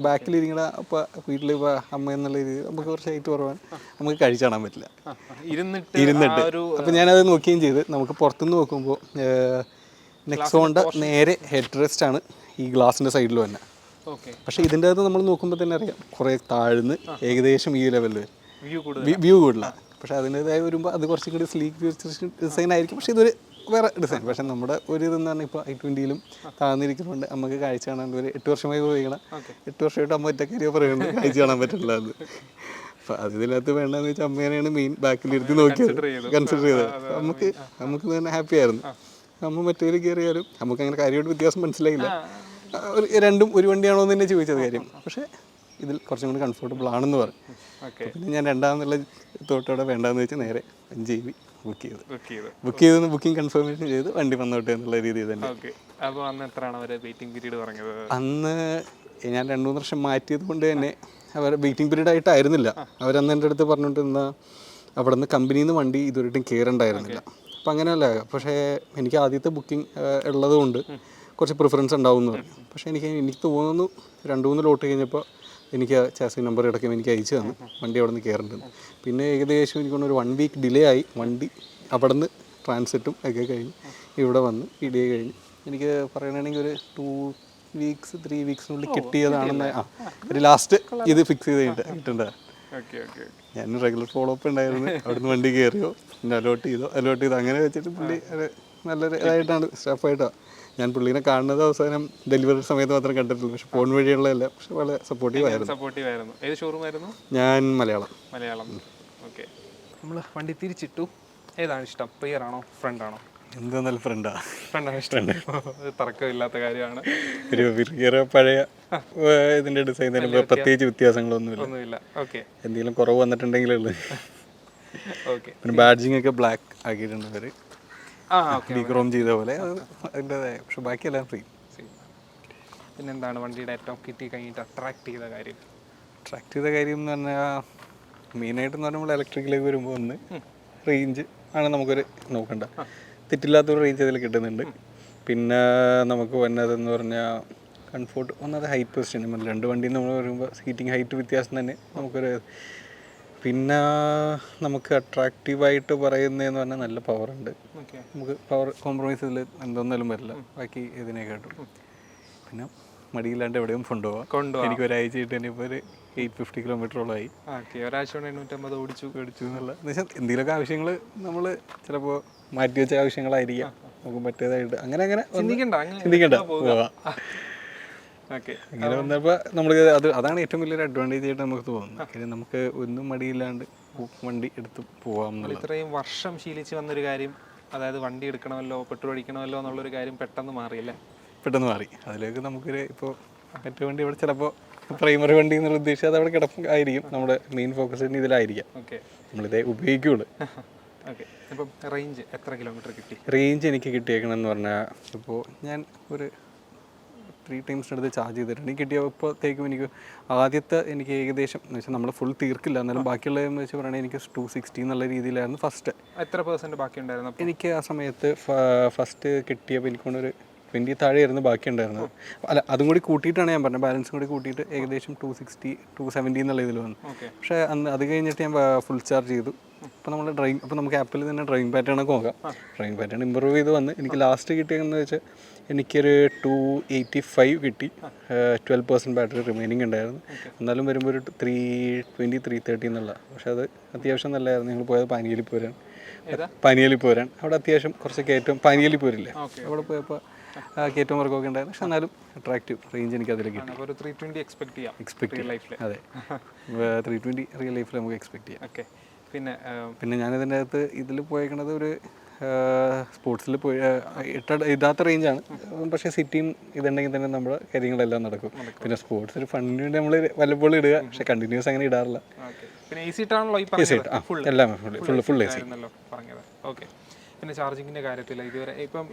ബാക്കിലിരിക്കണ ഇപ്പോൾ വീട്ടിൽ ഇപ്പോൾ അമ്മ എന്നുള്ള രീതിയിൽ നമുക്ക് കുറച്ച് ഹൈറ്റ് കുറവാണ്, നമുക്ക് കഴിച്ചാടാൻ പറ്റില്ല ഇരുന്നിട്ട്. അപ്പോൾ ഞാനത് നോക്കുകയും ചെയ്ത് നമുക്ക് പുറത്തുനിന്ന് നോക്കുമ്പോൾ നെക്സോണിൻ്റെ നേരെ ഹെഡ് റെസ്റ്റ് ആണ് ഈ ഗ്ലാസിൻ്റെ സൈഡിൽ തന്നെ. പക്ഷേ ഇതിൻ്റെ അകത്ത് നമ്മൾ നോക്കുമ്പോൾ തന്നെ അറിയാം കുറേ താഴ്ന്ന് ഏകദേശം ഈ ലെവലിൽ വ്യൂ കൂടുതലാണ്. പക്ഷേ അതിൻ്റെതായ വരുമ്പോൾ അത് കുറച്ചും കൂടി സ്ലീക്ക് ഡിസൈൻ ആയിരിക്കും. പക്ഷേ ഇതൊരു വേറെ ഡിസൈൻ. പക്ഷേ നമ്മുടെ ഒരു ഇതെന്ന് പറഞ്ഞാൽ ഇപ്പോൾ i20-ലും താഴ്ന്നിരിക്കുന്നുണ്ട് നമുക്ക് കാഴ്ച കാണാൻ ഒരു 8 വർഷമായി ഉപയോഗിക്കണം. 8 വർഷമായിട്ട് അമ്മ ഒറ്റ കാര്യം പറയുന്നത് കാഴ്ച കാണാൻ പറ്റില്ല അത്. അപ്പോൾ അതിനകത്ത് വേണ്ടതെന്ന് വെച്ചാൽ അമ്മേനെയാണ് മെയിൻ ബാക്കിലിരുത്തി നോക്കിയത്, കൺസിഡർ ചെയ്തത്. നമുക്ക് തന്നെ ഹാപ്പി ആയിരുന്നു. അമ്മ മറ്റേതിൽ കയറിയാലും നമുക്ക് അങ്ങനെ കാര്യമായിട്ട് വ്യത്യാസം മനസ്സിലായില്ല. രണ്ടും ഒരു വണ്ടിയാണോ എന്ന് തന്നെ ചോദിച്ചത് കാര്യം. പക്ഷേ ഇതിൽ കുറച്ചും കൂടി കംഫർട്ടബിൾ ആണെന്ന് പറഞ്ഞു. പിന്നെ ഞാൻ രണ്ടാമെന്നുള്ള തോട്ടോടെ വേണ്ടാന്ന് വെച്ച് നേരെ 5 GB ബുക്ക് ചെയ്ത് ബുക്കിംഗ് കൺഫർമേഷൻ ചെയ്ത് വണ്ടി വന്നോട്ടെ എന്നുള്ള രീതിയിൽ തന്നെ. അന്ന് ഞാൻ 2-3 വർഷം മാറ്റിയത് കൊണ്ട് തന്നെ അവർ വെയിറ്റിംഗ് പീരീഡ് ആയിട്ടായിരുന്നില്ല. അവരന്ന് എൻ്റെ അടുത്ത് പറഞ്ഞിട്ട് അവിടെ നിന്ന് കമ്പനിയിൽ നിന്ന് വണ്ടി ഇതുവരെയായിട്ടും കയറണ്ടായിരുന്നില്ല. അപ്പം അങ്ങനെയല്ല. പക്ഷേ എനിക്ക് ആദ്യത്തെ ബുക്കിംഗ് ഉള്ളത് കൊണ്ട് കുറച്ച് പ്രിഫറൻസ് ഉണ്ടാവും എന്ന് പറഞ്ഞു. പക്ഷേ എനിക്ക് തോന്നുന്നു 2-3 ലോട്ട് കഴിഞ്ഞപ്പോൾ എനിക്ക് ചാസി നമ്പർ ഇടയ്ക്കും എനിക്ക് അയച്ചു തന്നു വണ്ടി അവിടെ നിന്ന് കയറേണ്ടത്. പിന്നെ ഏകദേശം എനിക്കൊന്ന് ഒരു 1 വീക്ക് ഡിലേ ആയി. വണ്ടി അവിടെ നിന്ന് ട്രാൻസിറ്റും ഒക്കെ കഴിഞ്ഞ് ഇവിടെ വന്ന് ഇടിയെ കഴിഞ്ഞ് എനിക്ക് പറയണമെങ്കിൽ ഒരു 2 വീക്സ് 3 വീക്സിനുള്ളിൽ കിട്ടിയതാണെന്ന് ഒരു ലാസ്റ്റ് ഇത് ഫിക്സ് ചെയ്ത് കിട്ടേണ്ടത്. ഞാൻ റെഗുലർ ഫോളോ അപ്പ് ഉണ്ടായിരുന്നു. അവിടുന്ന് വണ്ടി കയറിയോ പിന്നെ അലോട്ട് ചെയ്തോ അങ്ങനെ വെച്ചിട്ട് പുള്ളി നല്ലൊരു ഇതായിട്ടാണ് സ്റ്റാഫായിട്ടാണ്. ഞാൻ പുള്ളീനെ കാണുന്നത് അവസാനം ഡെലിവറി സമയത്ത് മാത്രം കണ്ടിട്ടുള്ളൂ. പക്ഷെ ഫോൺ വഴിയുള്ളതല്ല. പക്ഷെ വളരെ സപ്പോർട്ടീവ് ആയിരുന്നു. ഏത് ഷോറൂമായിരുന്നു? ഞാൻ മലയാളം. ഓക്കെ. നമ്മൾ വണ്ടി തിരിച്ചിട്ടു. ഏതാണ് ഇഷ്ടം, റിയർ ആണോ ഫ്രണ്ട് ആണോ? എന്താ നല്ല ഫ്രണ്ടാണ് ഇഷ്ടം. തർക്കമില്ലാത്ത കാര്യമാണ്. ഒരു റിയർ പഴയ ഇതിൻ്റെ ഡിസൈൻ തന്നെ പ്രത്യേകിച്ച് വ്യത്യാസങ്ങളൊന്നുമില്ല. എന്തെങ്കിലും കുറവ് വന്നിട്ടുണ്ടെങ്കിലുള്ളൂ. പിന്നെ ബാഡ്ജിങ് ഒക്കെ ബ്ലാക്ക് ആക്കിയിട്ടുണ്ട് അവർ, ഡീക്രോം ചെയ്ത പോലെ അതിൻ്റെതായ. പക്ഷെ ബാക്കിയെല്ലാം ഫ്രീ. പിന്നെന്താണ് വണ്ടിയുടെ ഏറ്റവും കിട്ടി കഴിഞ്ഞിട്ട് അട്രാക്ട് ചെയ്ത കാര്യം എന്ന് പറഞ്ഞാൽ മെയിനായിട്ടെന്ന് പറഞ്ഞാൽ നമ്മൾ ഇലക്ട്രിക്കിലേക്ക് വരുമ്പോൾ ഒന്ന് റേഞ്ച് ആണ് നമുക്കൊരു നോക്കണ്ട. തെറ്റില്ലാത്തൊരു റേഞ്ച് അതിൽ കിട്ടുന്നുണ്ട്. പിന്നെ നമുക്ക് വന്നതെന്ന് പറഞ്ഞാൽ കംഫോർട്ട്. ഒന്നത് ഹൈറ്റ് പൊസിഷൻ. 2 വണ്ടിയിൽ നമ്മൾ വരുമ്പോൾ സീറ്റിംഗ് ഹൈറ്റ് വ്യത്യാസം തന്നെ നമുക്കൊരു. പിന്നെ നമുക്ക് അട്രാക്റ്റീവായിട്ട് പറയുന്നതെന്ന് പറഞ്ഞാൽ നല്ല പവറുണ്ട്. നമുക്ക് പവർ കോംപ്രമൈസ് ഇതിൽ എന്തൊന്നാലും വരില്ല ബാക്കി ഇതിനെക്കാട്ടും. പിന്നെ മടിയില്ലാണ്ട് എവിടെയും കൊണ്ടുപോകാം. എനിക്ക് ഒരാഴ്ചയായിട്ട് തന്നെ ഇപ്പോൾ ഒരു 850 കിലോമീറ്ററോളമായി. ഒരാഴ്ച കൊണ്ട് 850 ഓടിച്ചു എന്നുള്ള എന്തെങ്കിലുമൊക്കെ ആവശ്യങ്ങൾ നമ്മൾ ചിലപ്പോൾ മാറ്റി വെച്ച ആവശ്യങ്ങളായിരിക്കാം. നമുക്ക് മറ്റേതായിട്ട് അങ്ങനെ ചിന്തിക്കണ്ട പോവാം. അങ്ങനെ വന്നപ്പോൾ നമ്മൾ അതാണ് ഏറ്റവും വലിയൊരു അഡ്വാൻറ്റേജ് ആയിട്ട് നമുക്ക് തോന്നുന്നത്. കാര്യം നമുക്ക് ഒന്നും മടിയില്ലാണ്ട് വണ്ടി എടുത്ത് പോവാം. ഇത്രയും വർഷം ശീലിച്ച് വന്നൊരു കാര്യം, അതായത് വണ്ടി എടുക്കണമല്ലോ പെട്രോൾ അടിക്കണമല്ലോ എന്നുള്ളൊരു കാര്യം പെട്ടെന്ന് മാറിയല്ലേ? പെട്ടെന്ന് മാറി. അതിലേക്ക് നമുക്കൊരു ഇപ്പോൾ മറ്റു വണ്ടി ഇവിടെ ചിലപ്പോൾ പ്രൈമറി വണ്ടി എന്നുള്ള ഉദ്ദേശിച്ച് അത് അവിടെ കിടപ്പായിരിക്കും. നമ്മുടെ മെയിൻ ഫോക്കസ് തന്നെ ഇതിലായിരിക്കാം. നമ്മളിതേ ഉപയോഗിക്കുള്ളൂ. ഇപ്പം റേഞ്ച് എത്ര കിലോമീറ്റർ കിട്ടി? റേഞ്ച് എനിക്ക് കിട്ടിയേക്കണമെന്ന് പറഞ്ഞാൽ ഇപ്പോൾ ഞാൻ ഒരു 3 ടൈംസിനടുത്ത് ചാർജ് ചെയ്തിട്ടുണ്ട്. എനിക്ക് കിട്ടിയപ്പോഴത്തേക്കും എനിക്ക് ആദ്യത്തെ എനിക്ക് ഏകദേശം എന്ന് വെച്ചാൽ നമ്മൾ ഫുൾ തീർക്കില്ല, എന്നാലും ബാക്കിയുള്ളതെന്ന് വെച്ച് പറയുകയാണെങ്കിൽ എനിക്ക് 260 എന്നുള്ള രീതിയിലായിരുന്നു ഫസ്റ്റ്. എത്ര % ബാക്കി ഉണ്ടായിരുന്നു? എനിക്ക് ആ സമയത്ത് ഫസ്റ്റ് കിട്ടിയപ്പോൾ എനിക്കൊന്നൊരു 20 താഴെയായിരുന്നു ബാക്കി ഉണ്ടായിരുന്നത്. അല്ല, അതും കൂടി കൂട്ടിയിട്ടാണ് ഞാൻ പറഞ്ഞത്. ബാലൻസും കൂടി കൂട്ടിയിട്ട് ഏകദേശം 260 270 എന്നുള്ള ഇതിൽ വന്നു. പക്ഷേ അന്ന് അത് കഴിഞ്ഞിട്ട് ഞാൻ ഫുൾ ചാർജ് ചെയ്തു. അപ്പോൾ നമുക്ക് ആപ്പിൽ തന്നെ ഡ്രൈവിംഗ് പാറ്റേൺ ഒക്കെ നോക്കാം. ഡ്രൈവിംഗ് പാറ്റേൺ ഇമ്പ്രൂവ് ചെയ്ത് വന്ന് എനിക്ക് ലാസ്റ്റ് കിട്ടിയതെന്ന് വെച്ചാൽ എനിക്കൊരു 285 കിട്ടി. 12% ബാറ്ററി റിമൈനിങ് ഉണ്ടായിരുന്നു. എന്നാലും വരുമ്പോൾ ഒരു 320 330 എന്നുള്ള. പക്ഷെ അത് അത്യാവശ്യം നല്ലതായിരുന്നു. ഞങ്ങൾ പോയത് പാനിയേലിപ്പോരാൻ. അവിടെ അത്യാവശ്യം കുറച്ച് കയറ്റം. പാനിയേലിപ്പോരില്ലേ, അവിടെ പോയപ്പോൾ കയറ്റം വർക്കൊക്കെ ഉണ്ടായിരുന്നു. പക്ഷെ എന്നാലും അട്രാക്റ്റീവ് റേഞ്ച് എനിക്ക് അതിൽ കിട്ടി. എക്സ്പെക്ട് ചെയ്യാം. അതെ, 320 റിയൽ ലൈഫിൽ നമുക്ക് എക്സ്പെക്ട് ചെയ്യാം. പിന്നെ ഞാനിതിൻ്റെ അകത്ത് ഇതിൽ പോയേക്കണത് ഒരു സ്പോർട്സിൽ പോയി ഇടാത്ത റേഞ്ചാണ്. പക്ഷേ സിറ്റിയും ഇതുണ്ടെങ്കിൽ തന്നെ നമ്മുടെ കാര്യങ്ങളെല്ലാം നടക്കും. പിന്നെ സ്പോർട്സ് ഒരു ഫണ്ടിന് വേണ്ടി നമ്മൾ വല്ലപ്പോഴും ഇടുക, പക്ഷേ കണ്ടിന്യൂസ് അങ്ങനെ ഇടാറില്ല. പിന്നെ എ സി ഇട്ടാണല്ലോ ഈ എല്ലാം ഫുൾ എ സി. പറഞ്ഞത്. ഓക്കെ. പിന്നെ ചാർജിങ്ങിൻ്റെ കാര്യത്തിൽ ഇതുവരെ ഇപ്പം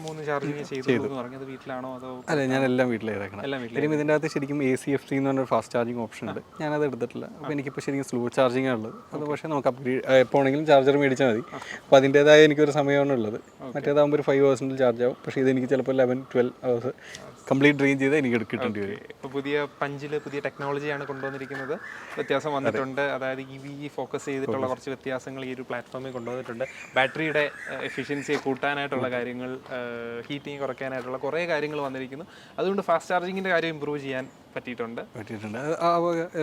3 ചാർജിങ് ചെയ്തു പറഞ്ഞത് വീട്ടിലാണോ അതോ? അല്ല, ഞാൻ എല്ലാം വീട്ടിൽ ഇറക്കണം. ശരിക്കും ഇതിൻ്റെ അകത്ത് ശരിക്കും ACFC എന്ന് പറഞ്ഞൊരു ഫാസ്റ്റ് ചാർജിങ് ഓപ്ഷൻ ഉണ്ട്. ഞാനത് എടുത്തിട്ടില്ല. അപ്പോൾ എനിക്കിപ്പോൾ ശരിക്കും സ്ലോ ചാർജിങ് ഉള്ളത്. അത് പക്ഷേ നമുക്ക് അപ്ഗ്രേഡ് എപ്പോൾ ആണെങ്കിലും ചാർജർ മേടിച്ചാൽ മതി. അപ്പോൾ അതിൻ്റേതായ എനിക്കൊരു സമയമാണ് ഉള്ളത്. മറ്റേതാകുമ്പോൾ ഒരു 5 hours ചാർജ് ആവും. പക്ഷേ ഇതെനിക്ക് ചിലപ്പോൾ 11-12 hours കംപ്ലീറ്റ് ഡ്രെയിൻ ചെയ്ത് എനിക്ക് കിട്ടേണ്ടി വരും. ഇപ്പോൾ പുതിയ പഞ്ചിൽ പുതിയ ടെക്നോളജിയാണ് കൊണ്ടുവന്നിരിക്കുന്നത്. വ്യത്യാസം വന്നിട്ടുണ്ട്. അതായത് EV ഫോക്കസ് ചെയ്തിട്ടുള്ള കുറച്ച് വ്യത്യാസങ്ങൾ ഈ ഒരു പ്ലാറ്റ്ഫോമിൽ കൊണ്ടുവന്നിട്ടുണ്ട്. ബാറ്ററിയുടെ എഫിഷ്യൻസിയെ കൂട്ടാനായിട്ടുള്ള കാര്യങ്ങൾ, ഹീറ്റിംഗ് കുറയ്ക്കാനായിട്ടുള്ള കുറേ കാര്യങ്ങൾ വന്നിരിക്കുന്നു. അതുകൊണ്ട് ഫാസ്റ്റ് ചാർജിങ്ങിൻ്റെ കാര്യം ഇമ്പ്രൂവ് ചെയ്യാൻ പറ്റിയിട്ടുണ്ട്.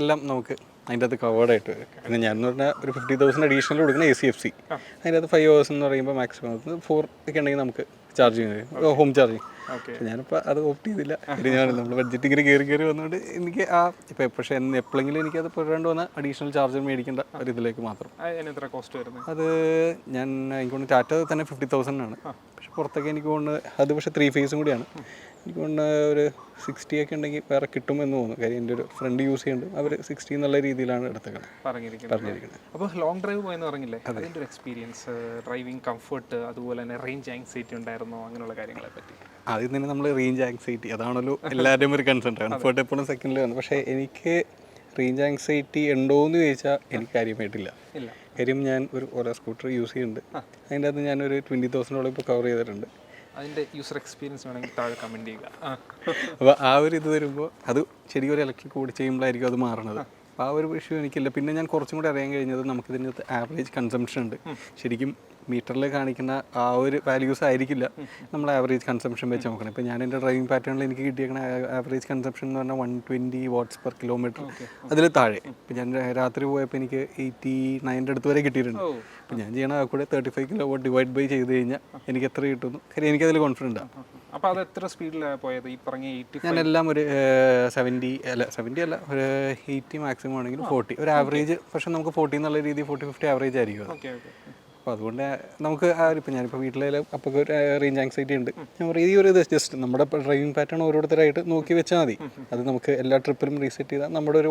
എല്ലാം നമുക്ക് അതിൻ്റെ അകത്ത് കവേർഡായിട്ട് വരും. പിന്നെ ഞാൻ എന്ന് പറഞ്ഞാൽ ഒരു 50,000 അഡീഷണൽ കൊടുക്കുന്ന ACFC. അതിൻ്റെ അകത്ത് 5 hours എന്ന് പറയുമ്പോൾ മാക്സിമം 4 ഒക്കെ ഉണ്ടെങ്കിൽ നമുക്ക് ചാർജ് ചെയ്യുന്നത് ഹോം ചാർജിങ്. ഞാനിപ്പോൾ അത് ഓപ്റ്റ് ചെയ്തില്ല. ഞാൻ നമ്മൾ ബഡ്ജറ്റ് ഇങ്ങനെ കയറി വന്നുകൊണ്ട് എനിക്ക് ഇപ്പോൾ പക്ഷേ എപ്പോഴെങ്കിലും എനിക്കത് പോരാണ്ട് വന്നാൽ അഡീഷണൽ ചാർജർ മേടിക്കേണ്ട ഒരു ഇതിലേക്ക് മാത്രം. എത്ര കോസ്റ്റ് വരുന്നത്? അത് ഞാൻ എനിക്ക് തോന്നുന്നു ടാറ്റ തന്നെ 50,000 ആണ്. പക്ഷെ പുറത്തൊക്കെ എനിക്ക് തോന്നുന്നു അത് പക്ഷേ 3 phase കൂടിയാണ്. എനിക്ക് തോന്നുന്നു ഒരു 60 ഒക്കെ ഉണ്ടെങ്കിൽ വേറെ കിട്ടുമെന്ന് തോന്നുന്നു. കാര്യം എൻ്റെ ഒരു ഫ്രണ്ട് യൂസ് ചെയ്യുന്നുണ്ട്. അവർ 60 എന്നുള്ള രീതിയിലാണ് എടുത്തേക്കുന്നത് പറഞ്ഞിരിക്കുന്നത്. അപ്പോൾ ലോങ് ഡ്രൈവ് പോയെന്ന് പറഞ്ഞില്ലേ, അതിൻ്റെ ഒരു എക്സ്പീരിയൻസ്, ഡ്രൈവിംഗ് കംഫർട്ട്, അതുപോലെ തന്നെ റേഞ്ച് ആങ്സൈറ്റി ഉണ്ടായിരുന്നോ, അങ്ങനെയുള്ള കാര്യങ്ങളെ പറ്റി? ആദ്യം തന്നെ നമ്മൾ റേഞ്ച് ആങ്സൈറ്റി അതാണല്ലോ എല്ലാവരുടെയും ഒരു കൺസേൺ. കംഫർട്ട് എപ്പോഴും സെക്കൻഡിൽ വന്നു. പക്ഷേ എനിക്ക് റേഞ്ച് ആങ്സൈറ്റി ഉണ്ടോ എന്ന് ചോദിച്ചാൽ എനിക്ക് കാര്യമായിട്ടില്ല. കാര്യം ഞാൻ ഒരു ഓരോ സ്കൂട്ടർ യൂസ് ചെയ്യുന്നുണ്ട്. അതിൻ്റെ അകത്ത് ഞാനൊരു 20,000 ഇപ്പോൾ കവർ ചെയ്തിട്ടുണ്ട്. അതിൻ്റെ യൂസർ എക്സ്പീരിയൻസ് വേണമെങ്കിൽ താഴെ കമൻറ്റ് ചെയ്യുക. അപ്പോൾ ആ ഒരു ഇത് വരുമ്പോൾ അത് ശരിക്കും ഒരു ഇലക്ട്രിക് ഓടി ചെയ്യുമ്പോഴായിരിക്കും അത് മാറണത്. അപ്പോൾ ആ ഒരു ഇഷ്യൂ എനിക്കില്ല. പിന്നെ ഞാൻ കുറച്ചും കൂടി അറിയാൻ കഴിഞ്ഞത് നമുക്കിതിനകത്ത് ആവറേജ് കൺസംഷൻ ഉണ്ട്. ശരിക്കും മീറ്ററിൽ കാണിക്കുന്ന ആ ഒരു വാല്യൂസ് ആയിരിക്കില്ല നമ്മൾ ആവറേജ് കൺസംഷൻ വെച്ച് നോക്കണം. ഇപ്പോൾ ഞാൻ എൻ്റെ ഡ്രൈവിംഗ് പാറ്റേണിൽ എനിക്ക് കിട്ടിയേക്കണ ആവറേജ് കൺസംഷൻ എന്ന് പറഞ്ഞാൽ 120 watts/km അതിൽ താഴെ. ഇപ്പോൾ ഞാൻ രാത്രി പോയപ്പോൾ എനിക്ക് 89 അടുത്ത് വരെ കിട്ടിയിട്ടുണ്ട്. അപ്പോൾ ഞാൻ ചെയ്യണ ആ കൂടെ 35 kW ഡിവൈഡ് ബൈ ചെയ്ത് കഴിഞ്ഞാൽ എനിക്ക് എത്ര കിട്ടുന്നു, കാര്യം എനിക്കതിൽ കോൺഫിഡൻ്റ് ആണ്. അപ്പോൾ അത് എത്ര സ്പീഡിലാണ് പോയത് ഈ പറഞ്ഞ 80? ഞാനെല്ലാം ഒരു 70 അല്ല ഒരു 80 മാക്സിമം ആണെങ്കിലും 40 ഒരു ആവറേജ്. പക്ഷേ നമുക്ക് 40 എന്നുള്ള രീതി 40-50 ആവറേജ് ആയിരിക്കും അത്. അപ്പോൾ അതുകൊണ്ട് നമുക്ക് ഇപ്പോൾ ഞാനിപ്പോൾ വീട്ടിലായാലും അപ്പോൾ ഒരു റേഞ്ച് ആങ്സൈറ്റി ഉണ്ട്. ഞാൻ പറയും ഈ ഒരു ഇത് ജസ്റ്റ് നമ്മുടെ ഡ്രൈവിംഗ് പാറ്റേൺ ഓരോരുത്തരായിട്ട് നോക്കി വെച്ചാൽ മതി. അത് നമുക്ക് എല്ലാ ട്രിപ്പിലും റീസെറ്റ് ചെയ്താൽ നമ്മുടെ ഒരു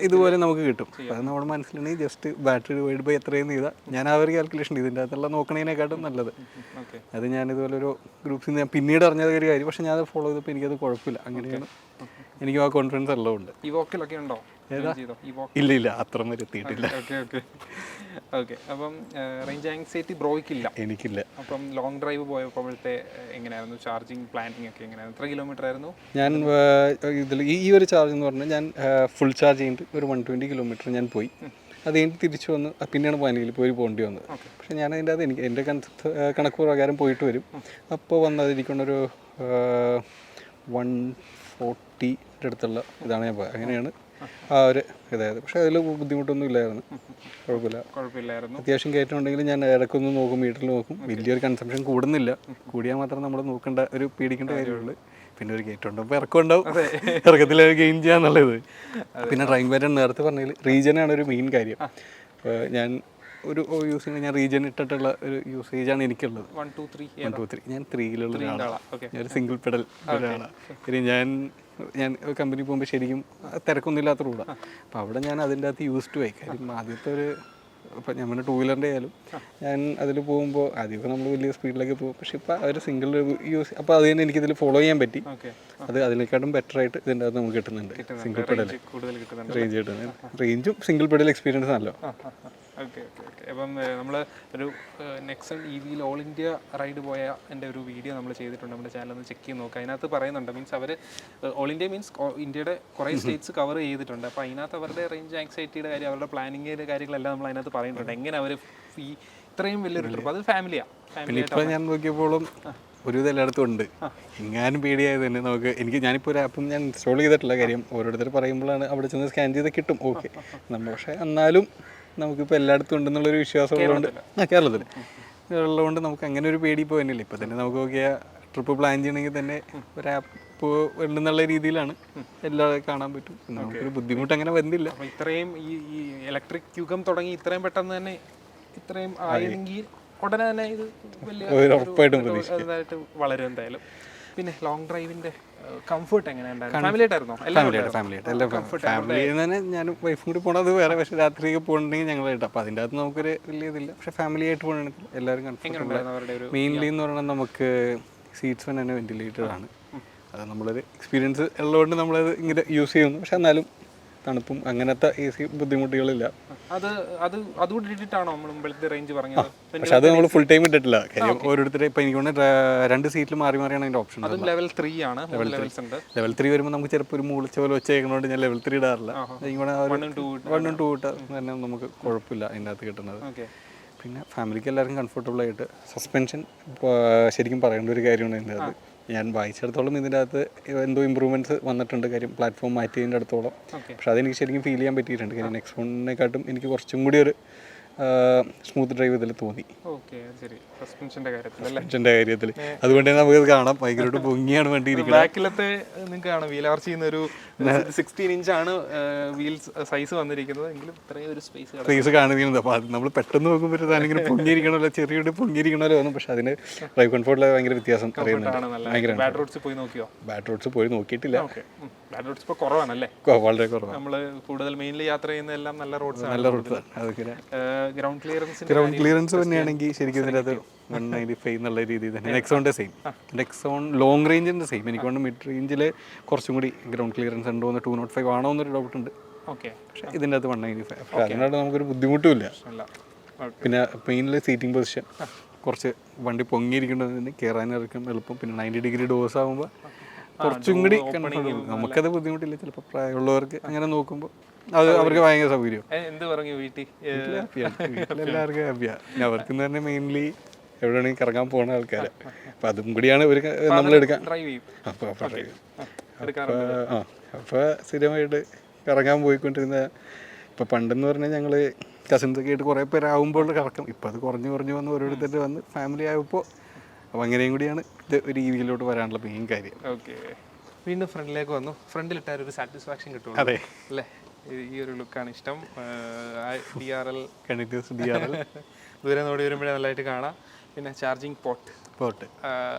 ഇതുപോലെ നമുക്ക് കിട്ടും. അത് നമ്മുടെ മനസ്സിലുണ്ടെങ്കിൽ ജസ്റ്റ് ബാറ്ററി ഡിവൈഡ് ബൈ എത്രയെന്ന് ചെയ്താൽ ഞാൻ ആ ഒരു കാൽക്കുലേഷൻ ഇതിൻ്റെ അകത്തുള്ള നോക്കണതിനെക്കാട്ടും നല്ലത്. അത് ഞാനിതുപോലെ ഒരു ഗ്രൂപ്പ്സിൽ നിന്ന് ഞാൻ പിന്നീട് അറിഞ്ഞത് ഒരു കാര്യം. പക്ഷേ ഞാനത് ഫോളോ ചെയ്തപ്പോൾ എനിക്കത് കുഴപ്പമില്ല. അങ്ങനെയാണ് എനിക്കും ആ കോൺഫിഡൻസ് എല്ലാം ഉണ്ട്. ഈ വോക്കിലൊക്കെ ഉണ്ടോ? ഇല്ല അത്ര വരെ എത്തിയിട്ടില്ല. ഓക്കെ. അപ്പം റേഞ്ച് ആങ്സൈറ്റി ബ്രോയ്ക്കില്ല? എനിക്കില്ല. അപ്പം ലോങ് ഡ്രൈവ് പോയപ്പോഴത്തെ എങ്ങനെയായിരുന്നു ചാർജിങ് പ്ലാനിങ് ഒക്കെ എങ്ങനെയായിരുന്നു? എത്ര കിലോമീറ്റർ ആയിരുന്നു? ഞാൻ ഇതിൽ ഈ ഒരു ചാർജ് എന്ന് പറഞ്ഞാൽ ഞാൻ ഫുൾ ചാർജ് ചെയ്തിട്ട് ഒരു 120 km ഞാൻ പോയി. അത് കഴിഞ്ഞിട്ട് തിരിച്ചു വന്ന് പിന്നെയാണ് പനിയിൽ പോകേണ്ടി വന്നത്. പക്ഷേ ഞാൻ അതിൻ്റെ അത് എൻ്റെ കണക്ക് പ്രകാരം പോയിട്ട് വരും. അപ്പോൾ വന്നതിരിക്കുന്നൊരു 140 അടുത്തുള്ള ഇതാണ് ഞാൻ പോയത്. അങ്ങനെയാണ് ആ ഒരു ഇതായത്. പക്ഷേ അതിൽ ബുദ്ധിമുട്ടൊന്നും ഇല്ലായിരുന്നു. കുഴപ്പമില്ലായിരുന്നു. അത്യാവശ്യം കയറ്റം ഉണ്ടെങ്കിൽ ഞാൻ ഇടയ്ക്കൊന്ന് നോക്കും, മീറ്ററിൽ നോക്കും. വലിയൊരു കൺസംഷൻ കൂടുന്നില്ല. കൂടിയാൽ മാത്രം നമ്മൾ നോക്കേണ്ട ഒരു പേടിക്കേണ്ട കാര്യമുള്ളൂ. പിന്നെ ഒരു കയറ്റം ഉണ്ടാവും, ഇറക്കം ഉണ്ടാവും. ഇറക്കത്തിൽ ഗെയിൻ ചെയ്യാന്നുള്ളത്. പിന്നെ ഡ്രൈവിംഗ് പാറ്റേൺ നേരത്തെ പറഞ്ഞാൽ റീജിയനാണ് ഒരു മെയിൻ കാര്യം. ഞാൻ ഒരു യൂസ് ചെയ്യുന്നത് ഞാൻ റീജിയൻ ഇട്ടിട്ടുള്ള ഒരു യൂസേജാണ് എനിക്കുള്ളത്. 1 2 3 ഞാൻ 3യിലുള്ള ഒരാളാണ്. ഞാൻ ഒരു സിംഗിൾ പെഡൽ ഒരാളാണ്. ഇനി ഞാൻ കമ്പനി പോകുമ്പോൾ ശരിക്കും തിരക്കൊന്നും ഇല്ലാത്ത റൂട്ടാണ്. അപ്പോൾ അവിടെ ഞാൻ അതിൻ്റെ അകത്ത് യൂസ്ഡ് ആയി. കാര്യം ആദ്യത്തെ ഒരു ഇപ്പോൾ ഞാൻ 2 വീലറിൻ്റെ ആയാലും ഞാൻ അതിൽ പോകുമ്പോൾ ആദ്യമൊക്കെ നമ്മൾ വലിയ സ്പീഡിലൊക്കെ പോകും. പക്ഷേ ഇപ്പോൾ ഒരു സിംഗിൾ യൂസ് അപ്പോൾ അത് തന്നെ എനിക്കിതിൽ ഫോളോ ചെയ്യാൻ പറ്റി. അത് അതിനേക്കാട്ടും ബെറ്റർ ആയിട്ട് ഇതിൻ്റെ അകത്ത് നമുക്ക് കിട്ടുന്നുണ്ട്. സിംഗിൾ പെഡൽ റേഞ്ച് കിട്ടുന്നത്, റേഞ്ചും സിംഗിൾ പെഡൽ എക്സ്പീരിയൻസ് ആണല്ലോ. ഓക്കെ. അപ്പം നമ്മൾ ഒരു നെക്സൺ EVയിൽ ഓൾ ഇന്ത്യ റൈഡ് പോയ എൻ്റെ ഒരു വീഡിയോ നമ്മൾ ചെയ്തിട്ടുണ്ട്. നമ്മുടെ ചാനൽ ഒന്ന് ചെക്ക് ചെയ്ത് നോക്കുക. അതിനകത്ത് പറയുന്നുണ്ട്, മീൻസ് അവർ ഓൾ ഇന്ത്യ മീൻസ് ഇന്ത്യയുടെ കുറേ സ്റ്റേറ്റ്സ് കവർ ചെയ്തിട്ടുണ്ട്. അപ്പോൾ അതിനകത്ത് അവരുടെ റേഞ്ച് ആങ്സൈറ്റിയുടെ കാര്യം, അവരുടെ പ്ലാനിങ്ങിൻ്റെ കാര്യങ്ങളെല്ലാം നമ്മൾ അതിനകത്ത് പറയുന്നുണ്ട്. എങ്ങനെ അവർ ഈ ഇത്രയും വലിയൊരു ട്രിപ്പ്, അത് ഫാമിലിയാണ്. പിന്നെ ഇപ്പോൾ ഞാൻ നോക്കിയപ്പോഴും ഒരു എല്ലായിടത്തും ഉണ്ട്. എങ്ങാനും പേടിയായത് തന്നെ നമുക്ക് ഞാനിപ്പോൾ ഒരു ആപ്പും ഞാൻ ഇൻസ്റ്റാൾ ചെയ്തിട്ടുള്ള കാര്യം ഓരോരുത്തർ പറയുമ്പോഴാണ് അവിടെ ചെന്ന് സ്കാൻ ചെയ്ത് കിട്ടും. ഓക്കെ നമ്മൾ പക്ഷേ എന്നാലും നമുക്കിപ്പോൾ എല്ലായിടത്തും ഉണ്ടെന്നുള്ളൊരു വിശ്വാസം ഉള്ളതുകൊണ്ട് കേരളത്തിൽ ഉള്ളതുകൊണ്ട് നമുക്ക് അങ്ങനെ ഒരു പേടി ഇപ്പോൾ തന്നെയില്ല. ഇപ്പോൾ തന്നെ നമുക്ക് നോക്കിയാൽ ട്രിപ്പ് പ്ലാൻ ചെയ്യണമെങ്കിൽ തന്നെ ഒരു ആപ്പ് ഉണ്ടെന്നുള്ള രീതിയിലാണ് എല്ലാം കാണാൻ പറ്റും. നമുക്കൊരു ബുദ്ധിമുട്ട് അങ്ങനെ വരുന്നില്ല. ഇത്രയും ഈ ഇലക്ട്രിക് യുഗം തുടങ്ങി ഇത്രയും പെട്ടെന്ന് തന്നെ ഇത്രയും ആയെങ്കിൽ ഉടനെ തന്നെ ഇത് ഉറപ്പായിട്ടും ഇതായിട്ട് വളരും എന്തായാലും. പിന്നെ ലോങ് ഡ്രൈവിന്റെ കംഫർട്ട് എങ്ങനെയുണ്ടായിരുന്നു? ഫാമിലി ആയിട്ടായിരുന്നോ? ഫാമിലി തന്നെ ഞാനും വൈഫും കൂടി പോണത് വേറെ, പക്ഷേ രാത്രിയൊക്കെ പോകണമെങ്കിൽ ഞങ്ങളായിട്ട്. അപ്പോൾ അതിൻ്റെ അകത്ത് നമുക്കൊരു വലിയ ഇതില്ല. പക്ഷേ ഫാമിലി ആയിട്ട് പോകണമെങ്കിൽ എല്ലാവരും കംഫർട്ടബിൾ. അവരുടെ ഒരു മെയിൻലി എന്ന് പറയുന്നത് നമുക്ക് സീറ്റ്സ് തന്നെ വെന്റിലേറ്റഡ് ആണ്. അത് നമ്മളൊരു എക്സ്പീരിയൻസ് ഉള്ളതുകൊണ്ട് നമ്മളത് ഇങ്ങനെ യൂസ് ചെയ്യുന്നു. പക്ഷെ എന്നാലും തണുപ്പും അങ്ങനത്തെ AC ബുദ്ധിമുട്ടുകളില്ല. അതുകൊണ്ട് ഇട്ടിട്ടാണോ നമ്മൾ മുമ്പത്തെ റേഞ്ച് പറഞ്ഞത്? പക്ഷെ അത് നമ്മൾ ഫുൾ ടൈം ഇട്ടിട്ടില്ല. കാര്യം ഓരോരുത്തരെ ഇപ്പം എനിക്ക് തോന്നുന്നു 2 സീറ്റിൽ മാറി മാറിയാണ് അതിൻ്റെ ഓപ്ഷൻ. അതും ലെവൽ 3 ആണ്. ലെവൽ 3 വരുമ്പോൾ നമുക്ക് ചിലപ്പോൾ ഒരു മൂളിച്ച പോലെ വെച്ചേക്കുന്നതുകൊണ്ട് ഞാൻ ലെവൽ 3 ഇടാറില്ല. 1 ഉം 2 ഇട്ട് തന്നെ നമുക്ക് കുഴപ്പമില്ല അതിൻ്റെ അകത്ത് കിട്ടുന്നത്. പിന്നെ ഫാമിലിക്ക് എല്ലാവർക്കും കംഫർട്ടബിൾ ആയിട്ട്. സസ്പെൻഷൻ ശരിക്കും പറയേണ്ട ഒരു കാര്യമാണ് ഇതിൻ്റെ അകത്ത്. ഞാൻ വായിച്ചിടത്തോളം ഇതിൻ്റെ അകത്ത് എന്തോ ഇമ്പ്രൂവ്മെൻറ്റ്സ് വന്നിട്ടുണ്ട്. കാര്യം പ്ലാറ്റ്ഫോം മാറ്റിയതിൻ്റെ അടുത്തോളം. പക്ഷേ അതെനിക്ക് ശരിക്കും ഫീൽ ചെയ്യാൻ പറ്റിയിട്ടുണ്ട്. കാര്യം നെക്സ്റ്റ് ഫോണിനെക്കാട്ടും എനിക്ക് കുറച്ചും കൂടി ഒരു സ്മൂത്ത് ഡ്രൈവ് ഇതിൽ തോന്നി. സസ്പെൻഷൻ്റെ കാര്യത്തിൽ. അതുകൊണ്ട് തന്നെ നമുക്കത് കാണാം, ഭയങ്കരമായിട്ട് പൊങ്ങിയാണ് വണ്ടി ഇരിക്കുന്നത്. ബാക്കിലത്തെ നിങ്ങൾക്ക് കാണാം വീൽ ആർച്ച് ചെയ്യുന്ന ഒരു 16 ഇഞ്ചാണ് വീൽ സൈസ് വന്നിരിക്കുന്നത്. എങ്കിലും ഇത്രയും ഒരു സ്പേസ് കാണുന്നത്. അപ്പോൾ അത് നമ്മൾ പെട്ടെന്ന് നോക്കുമ്പോൾ ഇങ്ങനെ പൊങ്ങിയിരിക്കണമല്ലോ, ചെറിയൊരു പൊങ്ങിയിരിക്കണമല്ലോ തോന്നും. പക്ഷേ അതിന് ഡ്രൈവ് കംഫോർട്ടിൽ ഭയങ്കര വ്യത്യാസം അറിയുന്നുണ്ട്. ബാഡ് റോഡ്സ് പോയി നോക്കിയോ? ബാഡ് റോഡ്സ് പോയി നോക്കിയിട്ടില്ല. ബാഡ് റോഡ്സ് ഇപ്പോൾ കുറവാണല്ലേ? വളരെ കുറവാണ്. നമ്മൾ കൂടുതൽ മെയിൻലി യാത്ര ചെയ്യുന്ന എല്ലാം നല്ല റോഡ്സ്. അതൊക്കെ ഗ്രൗണ്ട് ക്ലിയറൻസ് തന്നെയാണെങ്കിൽ ശരിക്കും ഇതിൻ്റെ അത് 195 എന്നുള്ള രീതിയിൽ തന്നെ. നെക്സോണിൻ്റെ സെയിം. നെക്സോൺ ലോങ് റേഞ്ചിൻ്റെ സെയിം. എനിക്കൊണ്ട് മിഡ് റേഞ്ചിൽ കുറച്ചും കൂടി ഗ്രൗണ്ട് ക്ലിയറൻസ് ഉണ്ടോ എന്ന് 205 ആണോ എന്നൊരു ഡൗട്ട് ഉണ്ട്. പക്ഷേ ഇതിൻ്റെ അകത്ത് 195. പക്ഷേ അതിനോട് നമുക്കൊരു ബുദ്ധിമുട്ടുമില്ല. പിന്നെ മെയിനിൽ സീറ്റിംഗ് പൊസിഷൻ കുറച്ച് വണ്ടി പൊങ്ങിയിരിക്കേണ്ടതിന് കയറാൻ ഇറക്കാൻ എളുപ്പം. പിന്നെ 90 ഡിഗ്രി ഡോസ് ആകുമ്പോൾ കുറച്ചും കൂടി നമുക്കത് ബുദ്ധിമുട്ടില്ല. ചിലപ്പോൾ പ്രായമുള്ളവർക്ക് അങ്ങനെ നോക്കുമ്പോൾ അത് അവർക്ക് ഭയങ്കര സൗകര്യം. എന്ത് പറഞ്ഞു എല്ലാവർക്കും ഹാപ്പിയാണ്. അവർക്ക് തന്നെ മെയിൻലി എവിടെയാണെങ്കിൽ കറങ്ങാൻ പോകുന്ന ആൾക്കാര്. അപ്പം അതും കൂടിയാണ് ഇവർ നമ്മളെടുക്കാൻ. അപ്പോൾ സ്ഥിരമായിട്ട് കറങ്ങാൻ പോയിക്കൊണ്ടിരുന്ന. ഇപ്പം പണ്ടെന്ന് പറഞ്ഞാൽ ഞങ്ങൾ കസിൻസൊക്കെ ആയിട്ട് കുറേ പേരാകുമ്പോൾ കറക്കം. ഇപ്പം അത് കുറഞ്ഞു വന്ന് ഓരോരുത്തർ വന്ന് ഫാമിലി ആയപ്പോൾ അപ്പോൾ അങ്ങനെയും കൂടിയാണ് ഇത് ഒരു EVയിലോട്ട് വരാനുള്ള മെയിൻ കാര്യം. വീണ്ടും ഫ്രണ്ടിലേക്ക് വന്നു. ഫ്രണ്ടിലിട്ടാൽ ഒരു സാറ്റിസ്ഫാക്ഷൻ കിട്ടും. അതെ അല്ലേ? ഈ ഒരു ലുക്കാണ് ഇഷ്ടം. DRL ദൂരെ നോടി വരുമ്പോഴേ നല്ലതായിട്ട് കാണാം. പിന്നെ ചാർജിങ് പോർട്ട്